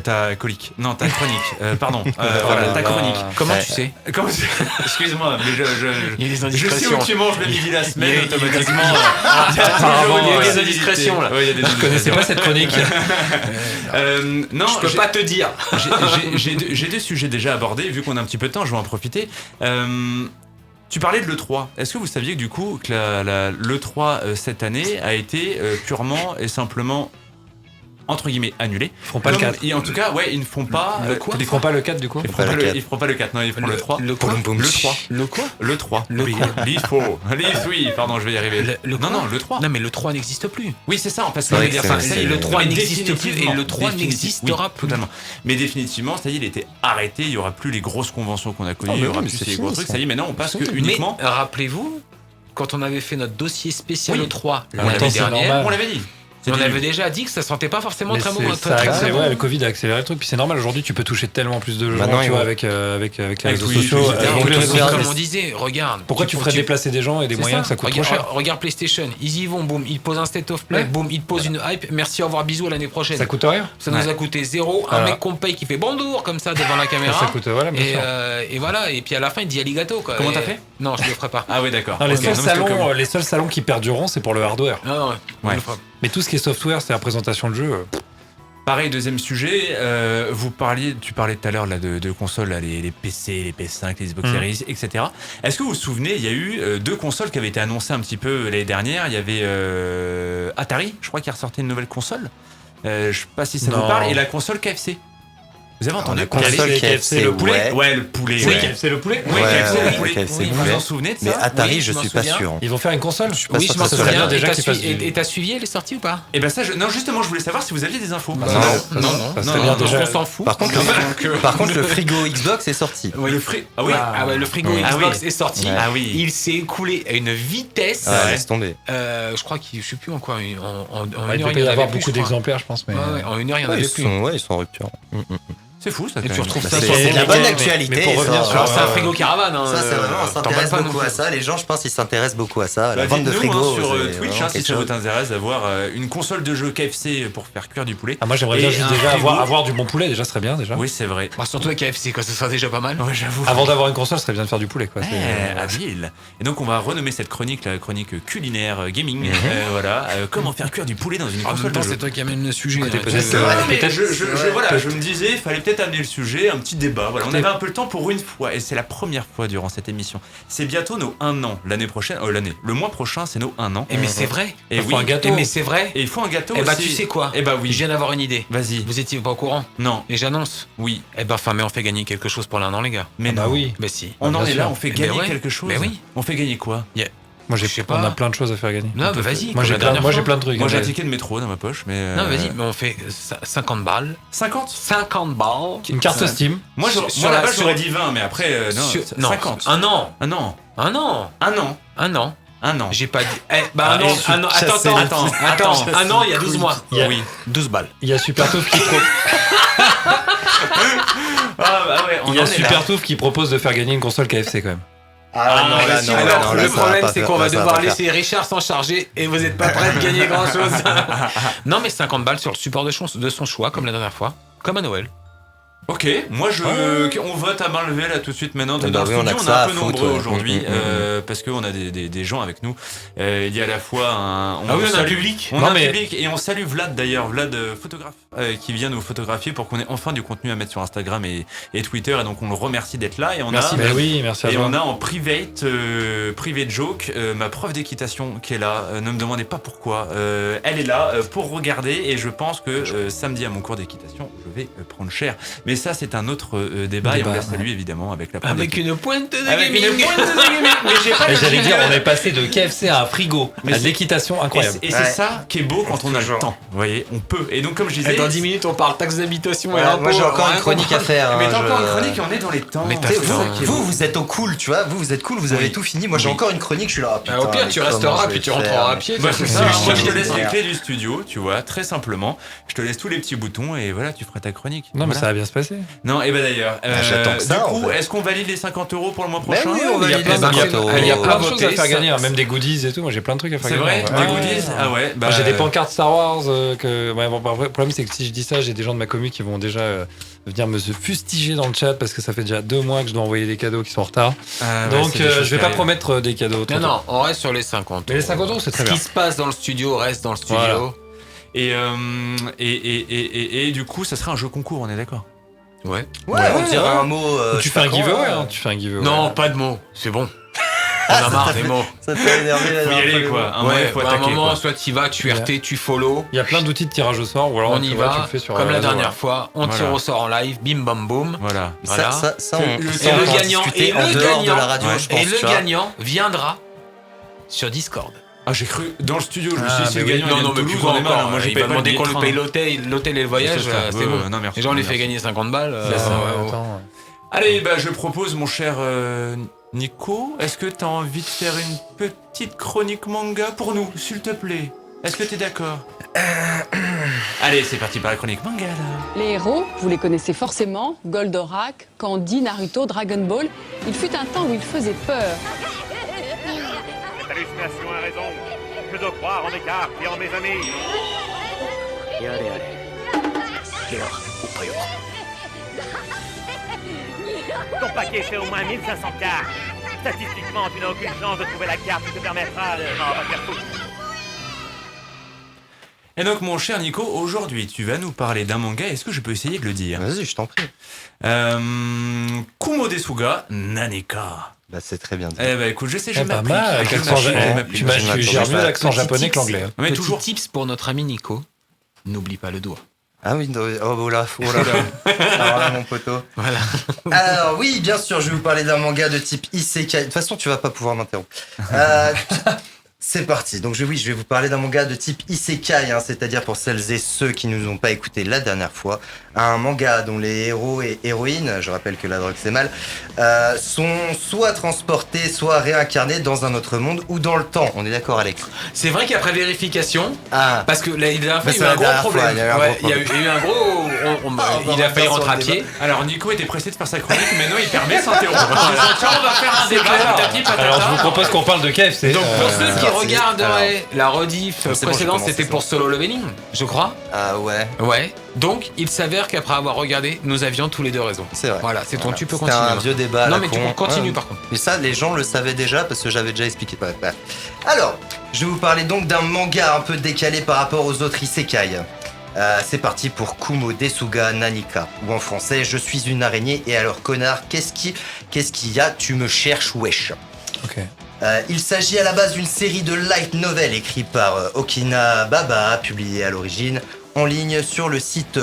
Non, ta chronique. Pardon. Voilà, ta chronique. Comment tu sais Excuse-moi, mais il y a des je sais indiscrétions. où tu manges le midi la semaine, automatiquement. Il y a des indiscrétions, là. Je ne connaissais pas cette chronique. Non, je peux pas te dire. J'ai 2 sujets déjà abordés. Vu qu'on a un petit peu de temps, je vais en profiter. Tu parlais de l'E3. Est-ce que vous saviez que du coup que l'E3 cette année a été purement et simplement entre guillemets annulé. Ils feront pas le 4. Et en tout cas, ouais, ils ne font pas le quoi. Ils feront pas le 4 du coup. Ils feront pas le 4. Non, ils feront le 3. Le quoi. Le 3. Le quoi. Le 3. Oui, pardon, je vais y arriver. Non, le 3. Non, mais le 3 n'existe plus. Oui, c'est ça, parce que le 3 n'existe plus et le 3 n'existera plus. Totalement. Mais définitivement, ça y est, il était arrêté, il y aura plus les grosses conventions qu'on a connues, il y aura plus les gros trucs, ça y est, maintenant on passe que uniquement. Mais rappelez-vous, quand on avait fait notre dossier spécial E3 l'année dernière, on l'avait dit. On avait déjà dit que ça sentait pas forcément très bon. Le Covid a accéléré le truc, puis c'est normal. Aujourd'hui, tu peux toucher tellement plus de gens, tu vois, avec les réseaux sociaux. Comme on disait, regarde. Pourquoi tu ferais déplacer des gens et des moyens que ça coûte trop cher? Regarde PlayStation, ils y vont, boum, ils te posent un state of play, boum, ils te posent une hype. Merci, au revoir, bisous à l'année prochaine. Ça coûte rien. Ça nous a coûté 0. Un mec qu'on paye qui fait bonjour comme ça devant la caméra. Ça coûte voilà. Et voilà. Et puis à la fin, il dit aligato quoi. Comment t'as fait? Non, je le ferai pas. Ah oui, d'accord. Les seuls salons qui perdureront, c'est pour le hardware. Non, mais tout ce qui est software, c'est la présentation de jeu. Pareil, deuxième sujet, tu parlais tout à l'heure là, de consoles, là, les PC, les PS5, les Xbox Series, etc. Est-ce que vous vous souvenez, il y a eu 2 consoles qui avaient été annoncées un petit peu l'année dernière. Il y avait Atari, je crois, qui a ressorti une nouvelle console. Je sais pas si ça vous parle, et la console KFC. Vous avez entendu KFC, le poulet? Ouais, le poulet. Oui, KFC le poulet. Oui, KFC le poulet. Vous vous en souvenez de ça? Mais Atari, je suis pas sûr. Ils vont faire une console? Oui, je m'en souviens déjà. Et t'as suivi, elle est sortie ou pas? Et ben ça, non, justement, je voulais savoir si vous aviez des infos. Non. On s'en fout. Par contre, le frigo Xbox est sorti. Le frigo Xbox est sorti. Ah oui. Il s'est écoulé à une vitesse. Laisse tomber. Je crois qu'il, je sais plus en quoi. En il peut y avoir beaucoup d'exemplaires, je pense. En 1 heure, il y en avait plus. Ils sont en rupture. C'est fou ça. Et tu retrouves ça c'est de la bonne actualité. Mais pour revenir sur c'est un frigo caravane. Ça c'est vraiment, on s'intéresse beaucoup à ça. Les gens, je pense, ils s'intéressent beaucoup à ça. La vente de frigo sur Twitch, si ça vous intéresse d'avoir une console de jeu KFC pour faire cuire du poulet. Moi j'aimerais bien juste déjà avoir du bon poulet, déjà serait bien déjà. Oui, c'est vrai. Surtout avec KFC, quoi, ça serait déjà pas mal. Ouais, j'avoue. Avant d'avoir une console, ce serait bien de faire du poulet, quoi. Habile. Et donc on va renommer cette chronique la chronique culinaire gaming. Voilà, comment faire cuire du poulet dans une console de jeu. C'est toi qui amène le sujet. Je me disais, il fallait peut-être amener le sujet. Un petit débat, voilà. On avait un peu le temps pour une fois et c'est la première fois durant cette émission. C'est bientôt nos 1 an. L'année prochaine, le mois prochain, c'est nos 1 an. Et mais c'est vrai. Et il faut un gâteau. Mais c'est vrai. Et il faut un gâteau aussi. Et tu sais quoi? Oui. Je viens d'avoir une idée. Vas-y. Vous étiez pas au courant? Non. Et j'annonce. Oui. Mais on fait gagner quelque chose pour l'1 an, les gars. Mais non. Oui. Mais si. On en est là, on fait gagner quelque chose. Mais oui. On fait gagner quoi? Moi, on a plein de choses à faire gagner. Non, mais vas-y. Moi, j'ai plein de trucs. Moi, j'ai un ticket de métro dans ma poche, mais. Non, vas-y, mais on fait 50 balles. 50 balles. Une carte Steam. Moi, là-bas, j'aurais dit 20, mais après, non. 50. Un an. J'ai pas dit. Attends. Un an, il y a 12 mois. Oui. 12 balles. Il y a Supertouf qui Il y a Supertouf qui propose de faire gagner une console KFC quand même. Le problème, c'est qu'on va devoir laisser Richard s'en charger et vous n'êtes pas prêt de gagner grand chose. Non, mais 50 balles sur le support de son choix, comme la dernière fois, comme à Noël. Ok, moi on vote à main levée là tout de suite maintenant. Dans le studio, on est un peu nombreux aujourd'hui parce qu'on a des gens avec nous. Il y a à la fois on a un public. On a un public et on salue Vlad d'ailleurs, Vlad photographe qui vient nous photographier pour qu'on ait enfin du contenu à mettre sur Instagram et Twitter. Et donc on le remercie d'être là. Et on merci à on a en private joke ma prof d'équitation qui est là. Ne me demandez pas pourquoi. Elle est là pour regarder et je pense que samedi à mon cours d'équitation je vais prendre cher. Mais ça, c'est un autre débat et on la salue évidemment avec la une pointe de gaming. Mais j'ai pas j'allais dire, on est passé de KFC à un frigo, à de l'équitation incroyable. Et c'est ça qui est beau quand on a le temps. Vous voyez, on peut. Et donc, comme je disais. Dans 10 minutes, on parle taxe d'habitation. Moi, j'ai encore une chronique à faire. Mais t'as encore une chronique et on est dans les temps. Mais vous êtes au cool, tu vois. Vous êtes cool, vous avez tout fini. Moi, j'ai encore une chronique, je suis là. Au pire, tu resteras puis tu rentreras à pied. Moi, je te laisse les clés du studio, tu vois, très simplement. Je te laisse tous les petits boutons et voilà, tu feras ta chronique. Non, mais ça va bien se passer. passé. Non, et ben d'ailleurs. J'attends que ça, du coup, en fait. est-ce qu'on valide les 50 € pour le mois Mais prochain? oui, on valide les 50 €. Il y a plein de choses à voter, faire gagner, ça- même des goodies et tout. Moi, j'ai plein de trucs à faire C'est gagner. vrai, des goodies. Ah ouais. Moi, j'ai des pancartes Star Wars. Ouais, bon, le problème, c'est que si je dis ça, j'ai des gens de ma commu qui vont déjà venir me fustiger dans le chat parce que ça fait déjà 2 mois que je dois envoyer des cadeaux qui sont en retard. Donc, je vais pas promettre des cadeaux. Non, on reste sur les 50 €. Mais les 50 €, c'est très Ce bien. qui se passe dans le studio reste dans le studio. Voilà. Et du coup, ça sera un jeu concours, on est d'accord? Ouais. Ouais, on dirait un mot. Tu fais un giveaway, hein. Tu fais un giveaway. Non, pas de mots, c'est bon. On a marre des mots. Ça t'a énervé la Faut y dernière aller, fois, quoi. les mots. À un moment, soit tu y vas, tu RT, tu follow. Il y a plein d'outils de tirage au sort, ou alors On y tu va, le fais sur comme la réseau, dernière voilà. fois, on tire au sort en live, bim bam boum. Voilà. Ça, on Et va le en gagnant, discuter et en le dehors de gagnant, la radio, je pense. et le tu vois. gagnant viendra sur Discord. Ah, j'ai cru dans le studio, je me Ah, suis dit, si mais le oui. gagnant vient de mais Toulouse, plus on est mal. encore. Moi, j'ai Il payé va pas le demander qu'on billet lui de train. paye l'hôtel et le voyage, C'est ça. c'est bon. Non, merci. Les gens, on les fait Merci. gagner 50 balles. Attends. Allez, bah, je propose, mon cher Nico, est-ce que t'as envie de faire une petite chronique manga pour nous, s'il te plaît? Est-ce que t'es d'accord? Allez, c'est parti par la chronique manga, là. Les héros, vous les connaissez forcément, Goldorak, Candy, Naruto, Dragon Ball. Il fut un temps où ils faisaient peur. Cette hallucination a raison. Je dois croire en mes cartes et en mes amis. Ton paquet fait au moins 1500 cartes. Statistiquement, tu n'as aucune chance de trouver la carte qui te permettra de... Non, va te faire foutre. Et donc, mon cher Nico, aujourd'hui, tu vas nous parler d'un manga. Est-ce que je peux essayer de le dire? Vas-y, je t'en prie. Kumo Desuga Naneka. Bah, c'est très bien dit. Eh bah, écoute, je sais, je Pas m'applique. mal, avec l'accent tu gères mieux l'accent japonais que l'anglais. Mais Petit toujours. tips pour notre ami Nico, n'oublie pas le doigt. Ah oui, oh là. Alors là, mon poteau. Voilà. Alors oui, bien sûr, je vais vous parler d'un manga de type Isekai. De toute façon, tu vas pas pouvoir m'interrompre. C'est parti. Donc je vais vous parler d'un manga de type Isekai, hein, c'est-à-dire pour celles et ceux qui nous ont pas écouté la dernière fois, un manga dont les héros et héroïnes, je rappelle que la drogue c'est mal, sont soit transportés, soit réincarnés dans un autre monde ou dans le temps. On est d'accord, Alex? C'est vrai qu'après vérification, Ah. parce que la dernière fois, Mais il y a eu un c'est la gros dernière fois, problème. il y a eu un Ouais, gros il y a eu un gros. Il a failli rentrer à pied. Alors, Nico était pressé de faire sa chronique, mais non, il permet s'interrompre. Tiens, on va faire un débat, patati patata. Alors, je vous propose qu'on parle de KFC. Donc, pour ceux qui alors, regardent alors. la rediff C'est bon, j'ai précédente, commencé, c'était c'est pour bon. Solo Leveling, je crois. Ah ouais. Ouais. Donc, il s'avère qu'après avoir regardé, nous avions tous les deux raison. C'est vrai. Voilà, c'est ton. Voilà. Tu peux C'était continuer. un vieux débat. à Non, la mais tu con. continues Ouais. par contre. Mais ça, les gens le savaient déjà parce que j'avais déjà expliqué. Bref. Alors, je vais vous parler donc d'un manga un peu décalé par rapport aux autres isekai. C'est parti pour Kumo Desuga Nanika, ou en français, je suis une araignée et alors connard, qu'est-ce qu'il y a, tu me cherches, wesh. Ok. Il s'agit à la base d'une série de light novels écrite par Okina Baba, publiée à l'origine en ligne sur le site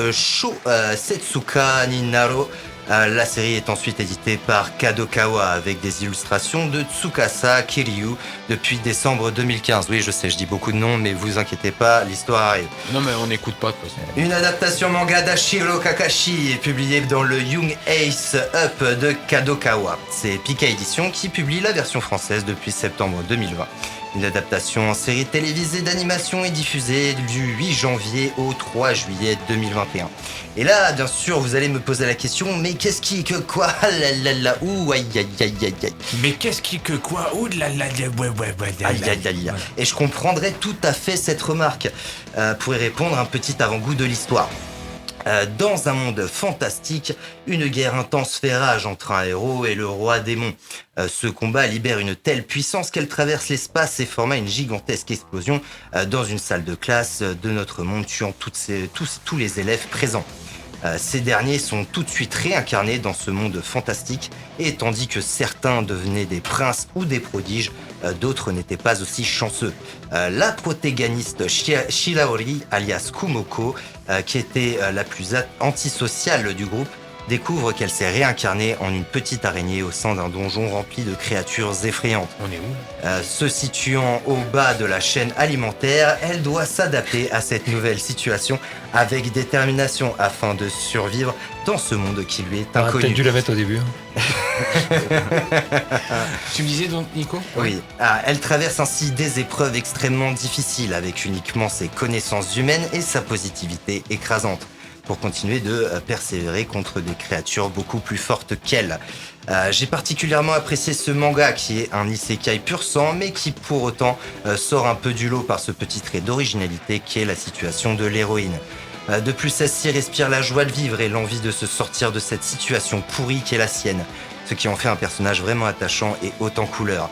Setsuka Ninaro. La série est ensuite éditée par Kadokawa avec des illustrations de Tsukasa Kiryu depuis décembre 2015. Oui, je sais, je dis beaucoup de noms, mais vous inquiétez pas, l'histoire arrive. Non, mais on n'écoute pas de toute façon. Une adaptation manga d'Ashiro Kakashi est publiée dans le Young Ace Up de Kadokawa. C'est Pika Édition qui publie la version française depuis septembre 2020. Une adaptation en série télévisée d'animation est diffusée du 8 janvier au 3 juillet 2021. Et là, bien sûr, vous allez me poser la question, mais qu'est-ce qui, que quoi, ouh, aïe, aïe, aïe, aïe, aïe. Mais qu'est-ce qui, que quoi, ouh là là, ouais. Aïe, aïe, aïe. Et je comprendrais tout à fait cette remarque. Pour y répondre, un petit avant-goût de l'histoire. Dans un monde fantastique, une guerre intense fait rage entre un héros et le roi démon. Ce combat libère une telle puissance qu'elle traverse l'espace et forma une gigantesque explosion dans une salle de classe de notre monde, tuant tous les élèves présents. Ces derniers sont tout de suite réincarnés dans ce monde fantastique, et tandis que certains devenaient des princes ou des prodiges, d'autres n'étaient pas aussi chanceux. La protagoniste Shiraori, alias Kumoko, qui était la plus antisociale du groupe, découvre qu'elle s'est réincarnée en une petite araignée au sein d'un donjon rempli de créatures effrayantes. On est où? Se situant au bas de la chaîne alimentaire, elle doit s'adapter à cette nouvelle situation avec détermination afin de survivre dans ce monde qui lui est On aurait inconnu. peut-être dû la mettre au début. Tu me disais donc, Nico? Oui, elle traverse ainsi des épreuves extrêmement difficiles avec uniquement ses connaissances humaines et sa positivité écrasante. pour continuer de persévérer contre des créatures beaucoup plus fortes qu'elle. J'ai particulièrement apprécié ce manga qui est un isekai pur sang, mais qui pour autant sort un peu du lot par ce petit trait d'originalité qui est la situation de l'héroïne. De plus, celle-ci respire la joie de vivre et l'envie de se sortir de cette situation pourrie qu'est la sienne, ce qui en fait un personnage vraiment attachant et haut en couleur.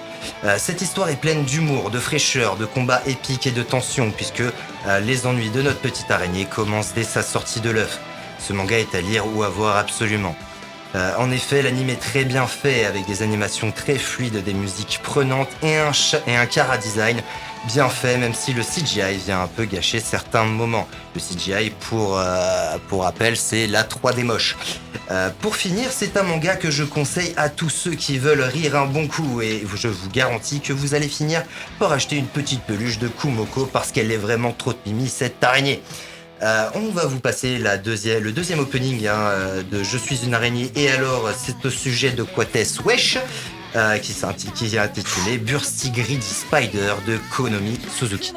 Cette histoire est pleine d'humour, de fraîcheur, de combats épiques et de tension, puisque les ennuis de notre petite araignée commencent dès sa sortie de l'œuf. Ce manga est à lire ou à voir absolument. En effet, l'anime est très bien fait, avec des animations très fluides, des musiques prenantes et un chara-design bien fait, même si le CGI vient un peu gâcher certains moments. Le CGI, pour rappel, c'est la 3D moche. Pour finir, c'est un manga que je conseille à tous ceux qui veulent rire un bon coup, et je vous garantis que vous allez finir par acheter une petite peluche de Kumoko parce qu'elle est vraiment trop mimi, cette araignée. On va vous passer le deuxième opening de Je suis une araignée et alors c'est au sujet de Quates Wesh qui est intitulé Bursty Greedy Spider de Konomi Suzuki.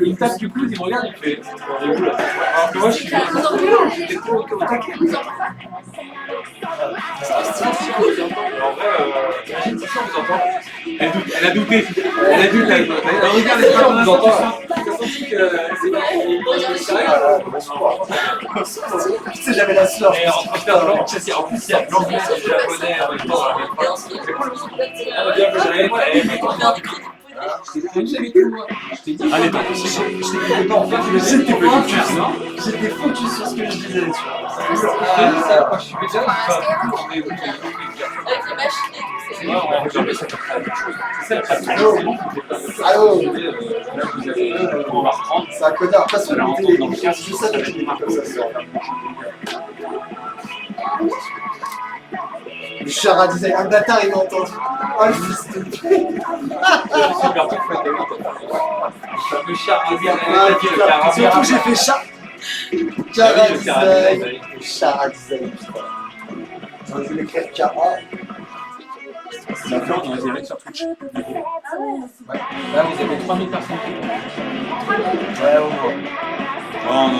Il tape du coude, il me regarde, il fait. On est où là? Alors que moi, j'étais trop au taquet. En vrai, imagine si ça vous entend. Elle a douté. Elle a douté. Regarde les gens, vous entend. T'as senti que c'est vrai. C'est jamais la sueur. Et en plus, il y a l'anglais et le japonais en même temps. C'est cool. Ah, bien que j'avais. Je t'ai dit, allez, je t'écoutais pas, en fait, j'étais focus sur ce que je disais. Ça, moi, je suis déjà avec les machines et tout, on va jamais, ça peut faire quelque chose. C'est ça, le pratique. Allô. Là, vous avez, on va reprendre. C'est un connard, pas sur le télé. Je savais qu'il était comme ça. Le char à design, un bâtard il m'a entendu. Oh le fils de pute. Super tout fait. Le char à design. Surtout j'ai fait char. Char à design. Char à design. J'aurais dû l'écrire char. Ça fait on est direct sur Twitch. Là vous avez 3000 personnes. Ouais au moins. Non.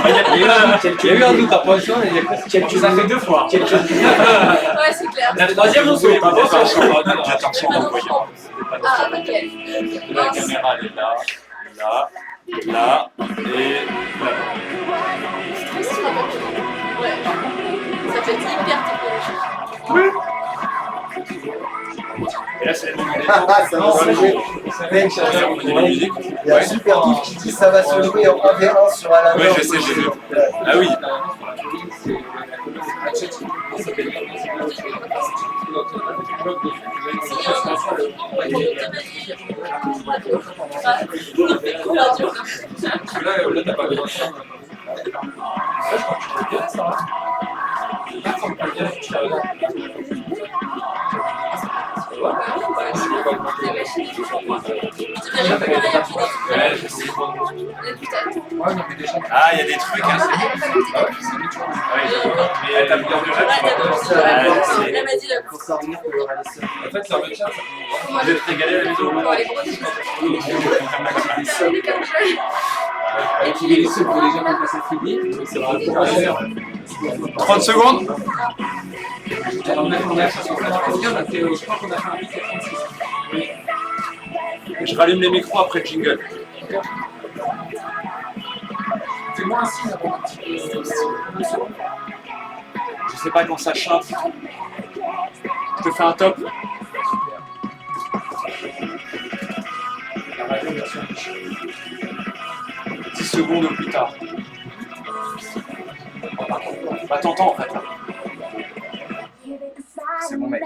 Il y a eu un doute après ça, il y a quelques. Ça fait 2 fois. Ouais, c'est clair. La troisième, on se fait pas bon, ça change. Attention, ah, ok. La caméra, elle est là, et là. Ouais. Ça fait hyper technologique. Oui. Et là, c'est la musique. Ça va se jouer. Il y a un super gif qui dit ça va se jouer en 1v1 sur Alain. Oui, je sais, j'ai vu. Ah oui. Là, t'as pas besoin de ça. Je crois que tu peux bien ça. Ah, il y a des trucs, hein, c'est bon. Mais t'as bien du en fait, sur le chat, vous êtes régalé à la vidéo. Activer les sous pour les gens qui ont passé fini. C'est vraiment 30 secondes. Je crois qu'on a fait un pic à 36. Oui. Je rallume les micros après le jingle. Fais-moi un signe avant un petit peu. Je sais pas quand ça chante. Je te fais un top. La radio version 10 secondes au plus tard. Bah t'entends en fait. C'est mon mec.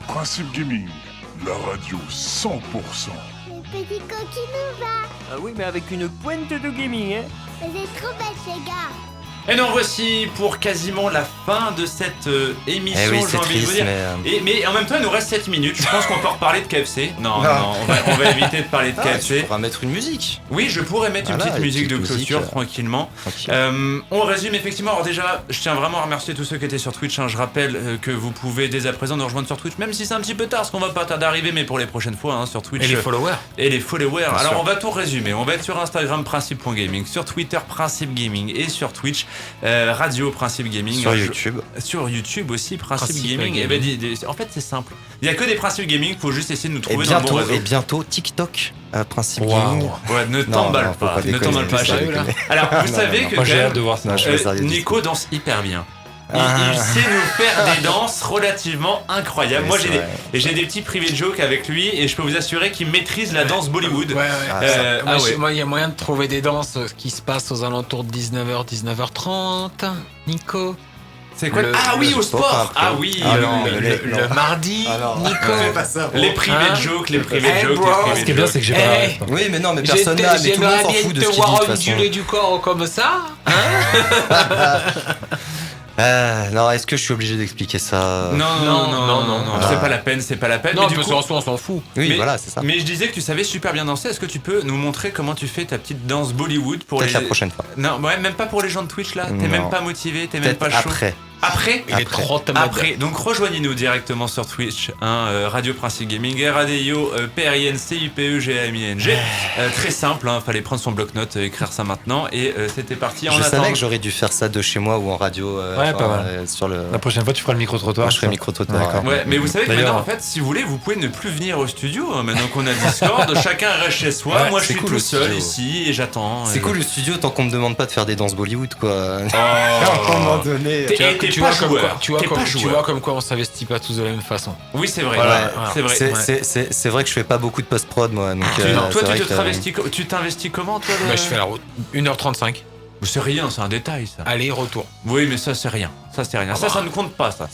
Principe Gaming, la radio 100%. Le petit coquin nous va. Ah oui, mais avec une pointe de gaming, hein. Vous êtes trop bêtes, les gars. Et nous voici pour quasiment la fin de cette émission, Eh oui, j'ai c'est envie de vous triste, dire. Mais en même temps, il nous reste 7 minutes. Je pense qu'on peut reparler de KFC. Non, on va éviter de parler de KFC. Tu pourras mettre une musique. Oui, je pourrais mettre une petite musique de clôture tranquillement. On résume effectivement. Alors déjà, je tiens vraiment à remercier tous ceux qui étaient sur Twitch. Je rappelle que vous pouvez dès à présent nous rejoindre sur Twitch, même si c'est un petit peu tard, parce qu'on va pas tarder d'arriver, mais pour les prochaines fois sur Twitch. Et les followers. Alors on va tout résumer. On va être sur Instagram principe.gaming, sur Twitter principe gaming et sur Twitch Radio Principe Gaming. Sur YouTube. Sur YouTube aussi Principe Gaming. Et ben, en fait c'est simple. Il y a que des Principe Gaming. Faut juste essayer de nous trouver dans le bon réseau. Et bientôt TikTok. Principe Gaming. Ouais, ne t'emballe pas. Ne t'emballe pas. Alors vous savez que moi j'ai hâte de voir ça. Nico danse hyper bien. Il sait nous faire des danses relativement incroyables. Moi j'ai des petits private jokes avec lui et je peux vous assurer qu'il maîtrise la danse Bollywood. Moi il y a moyen de trouver des danses qui se passent aux alentours de 19h, 19h30. Nico. C'est quoi Ah oui, au sport. Ah oui, le mardi. Nico. Les private jokes, les private jokes. Ce qui est bien, c'est que j'ai pas la ref. Oui, mais non, mais personne n'a. Mais tout le monde s'en fout de ce qu'il dit de toute façon. Une du corps comme ça. Non, est-ce que je suis obligé d'expliquer ça? Non, c'est pas la peine, Non, mais du coup, on s'en fout. Oui, voilà, c'est ça. Mais je disais que tu savais super bien danser. Est-ce que tu peux nous montrer comment tu fais ta petite danse Bollywood pour Peut-être la prochaine fois. Non, ouais, même pas pour les gens de Twitch là. T'es même pas motivé, t'es même pas chaud. Après, donc rejoignez-nous directement sur Twitch, Radio Principe Gaming, RADIO, PRINCIPEGAMING. Très simple, fallait prendre son bloc-notes, écrire ça maintenant, et c'était parti. Je savais que j'aurais dû faire ça de chez moi ou en radio. Pas mal. La prochaine fois, tu feras le micro-trottoir. Je ferai le micro-trottoir. Ouais, mais vous savez que maintenant, en fait, si vous voulez, vous pouvez ne plus venir au studio. Maintenant qu'on a Discord, chacun reste chez soi. Moi, je suis tout seul ici et j'attends. C'est cool le studio tant qu'on me demande pas de faire des danses Bollywood, quoi. À un moment donné. Tu vois comme quoi on s'investit pas tous de la même façon. Oui, c'est vrai. C'est vrai que je fais pas beaucoup de post-prod, moi. Donc, toi, tu t'investis comment, toi Je fais la route. 1h35. C'est rien, c'est un détail, ça. Aller-retour. Oui, mais ça, c'est rien. Ça ne compte pas, ça.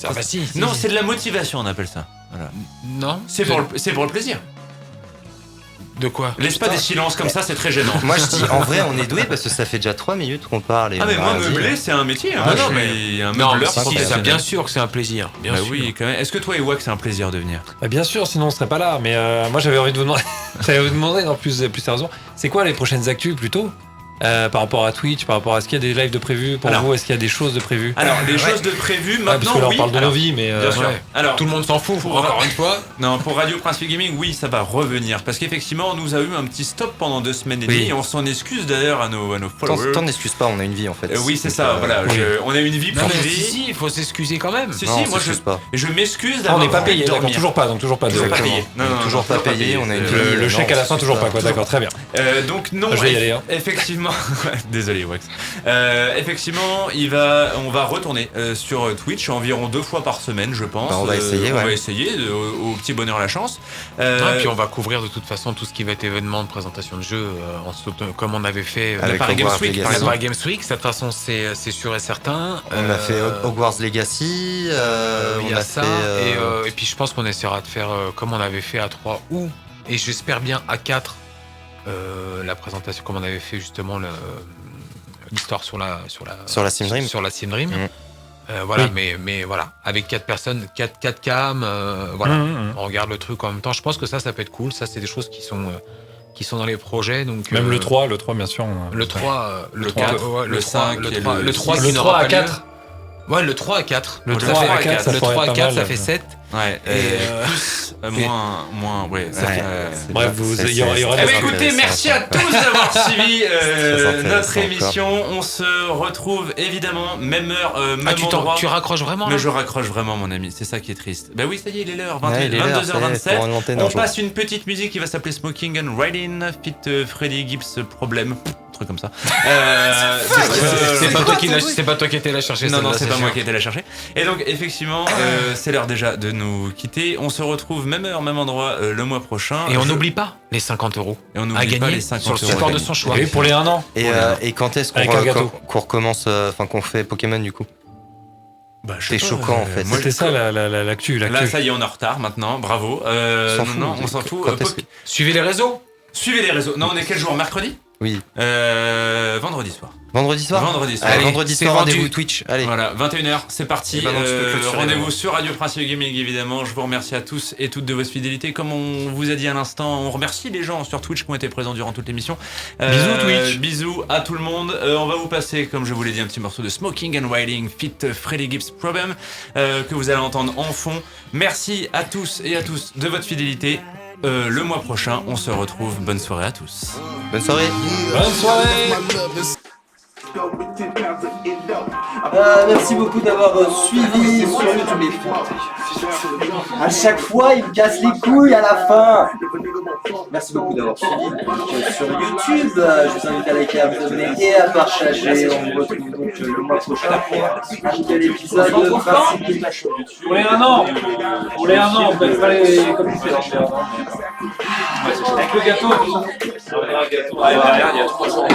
Non, c'est de la motivation, on appelle ça. Voilà. Non. C'est pour le plaisir. De quoi? Laisse pas des silences comme ça, c'est très gênant. Moi je dis, en vrai, on est doué parce que ça fait déjà 3 minutes qu'on parle. Mais moi, meubler, c'est un métier. Bien sûr que c'est un plaisir. Bien sûr. Oui, quand même. Est-ce que toi et Wack, c'est un plaisir de venir? Bien sûr, sinon on serait pas là. Mais moi j'avais envie de vous demander, non, plus sérieusement, c'est quoi les prochaines actus plutôt? Par rapport à Twitch, par rapport à ce qu'il y a des lives de prévus pour vous, est-ce qu'il y a des choses de prévues? Alors, des choses de prévues, maintenant, parce que là, on parle de nos vies, mais bien sûr. Alors, tout le monde s'en fout, encore une fois. Non, pour Radio Principe Gaming, oui, ça va revenir. Parce qu'effectivement, on nous a eu un petit stop pendant 2 semaines et demie. Et on s'en excuse d'ailleurs à nos followers. T'en excuses pas, on a une vie en fait. Oui, c'est ça, voilà. On a une vie privée. Si, il faut s'excuser quand même. Si, moi je m'excuse d'avoir. On n'est pas payé, d'accord, toujours pas payé. Toujours pas payé, on a une vie. Le chèque à la fin, toujours pas, quoi, d'accord, très bien. Donc, non. Je vais y aller, effectivement. Désolé, Wax. Effectivement, on va retourner sur Twitch environ 2 fois par semaine, je pense. On va essayer, On va essayer, au petit bonheur la chance. Et puis on va couvrir de toute façon tout ce qui va être événement de présentation de jeux, comme on avait fait avec Paris Games Week. Paris Games Week, de toute façon c'est sûr et certain. On a fait Hogwarts Legacy. Il y a ça. Et puis je pense qu'on essaiera de faire comme on avait fait à 3 ou, et j'espère bien à 4, la présentation comme on avait fait justement l'histoire sur la Sim Dream. Voilà, oui. mais voilà, avec 4 personnes, 4 cams, voilà, on regarde le truc en même temps. Je pense que ça peut être cool. Ça, c'est des choses qui sont dans les projets. Donc, même le 3 bien sûr. Le 3, le 4, le 5, le 3 à 4. Ouais, le 3 à 4. Le 3 à 4, le 3 à 4, ça fait 7. Ouais, plus, moins, ouais. Bref, il y aura des écoutez, merci à tous d'avoir suivi notre émission. On se retrouve évidemment, même heure, même endroit. Tu raccroches vraiment? Mais je raccroche vraiment, mon ami, c'est ça qui est triste. Bah oui, ça y est, il est l'heure, 22h27. On passe une petite musique qui va s'appeler Smoking and Riding, fit Freddie Gibbs Problem. Comme ça. C'est pas toi qui étais là chercher. Non, c'est pas moi qui étais là chercher. Et donc effectivement, c'est l'heure déjà de nous quitter. On se retrouve même heure, même endroit le mois prochain. Et on n'oublie pas les 50 € et on n'oublie pas les 50 € sur le support de son choix. Oui, pour les 1 an. Et quand est-ce qu'on recommence, qu'on fait Pokémon du coup? C'est choquant en fait. C'était ça l'actu. Là, ça y est, on est en retard maintenant. Bravo. On s'en fout. Suivez les réseaux. Non, on est quel jour? Mercredi? Oui. Vendredi soir. Vendredi soir. Allez, vendredi c'est soir, vendu. rendez-vous Twitch. Allez. Voilà, 21h, c'est parti. Et maintenant, tu peux clôturer, Rendez-vous sur Radio Principe Gaming, évidemment. Je vous remercie à tous et toutes de votre fidélité. Comme on vous a dit à l'instant, on remercie les gens sur Twitch qui ont été présents durant toute l'émission. Bisous Twitch. Bisous à tout le monde. On va vous passer, comme je vous l'ai dit, un petit morceau de Smoking and Riding feat. Freddie Gibbs Problem que vous allez entendre en fond. Merci à tous et à tous de votre fidélité. Le mois prochain, on se retrouve. Bonne soirée à tous. Bonne soirée. Bonne soirée. Merci beaucoup d'avoir suivi sur YouTube. À chaque fois, il me casse les couilles à la fin. Merci beaucoup d'avoir suivi sur YouTube. Je vous invite à liker, à vous abonner et à partager. On vous retrouve donc le mois prochain pour un nouvel épisode de Principe. Pour les 1 an, on peut faire les comme tu fais. Avec le gâteau, derrière, il y a 3 jours.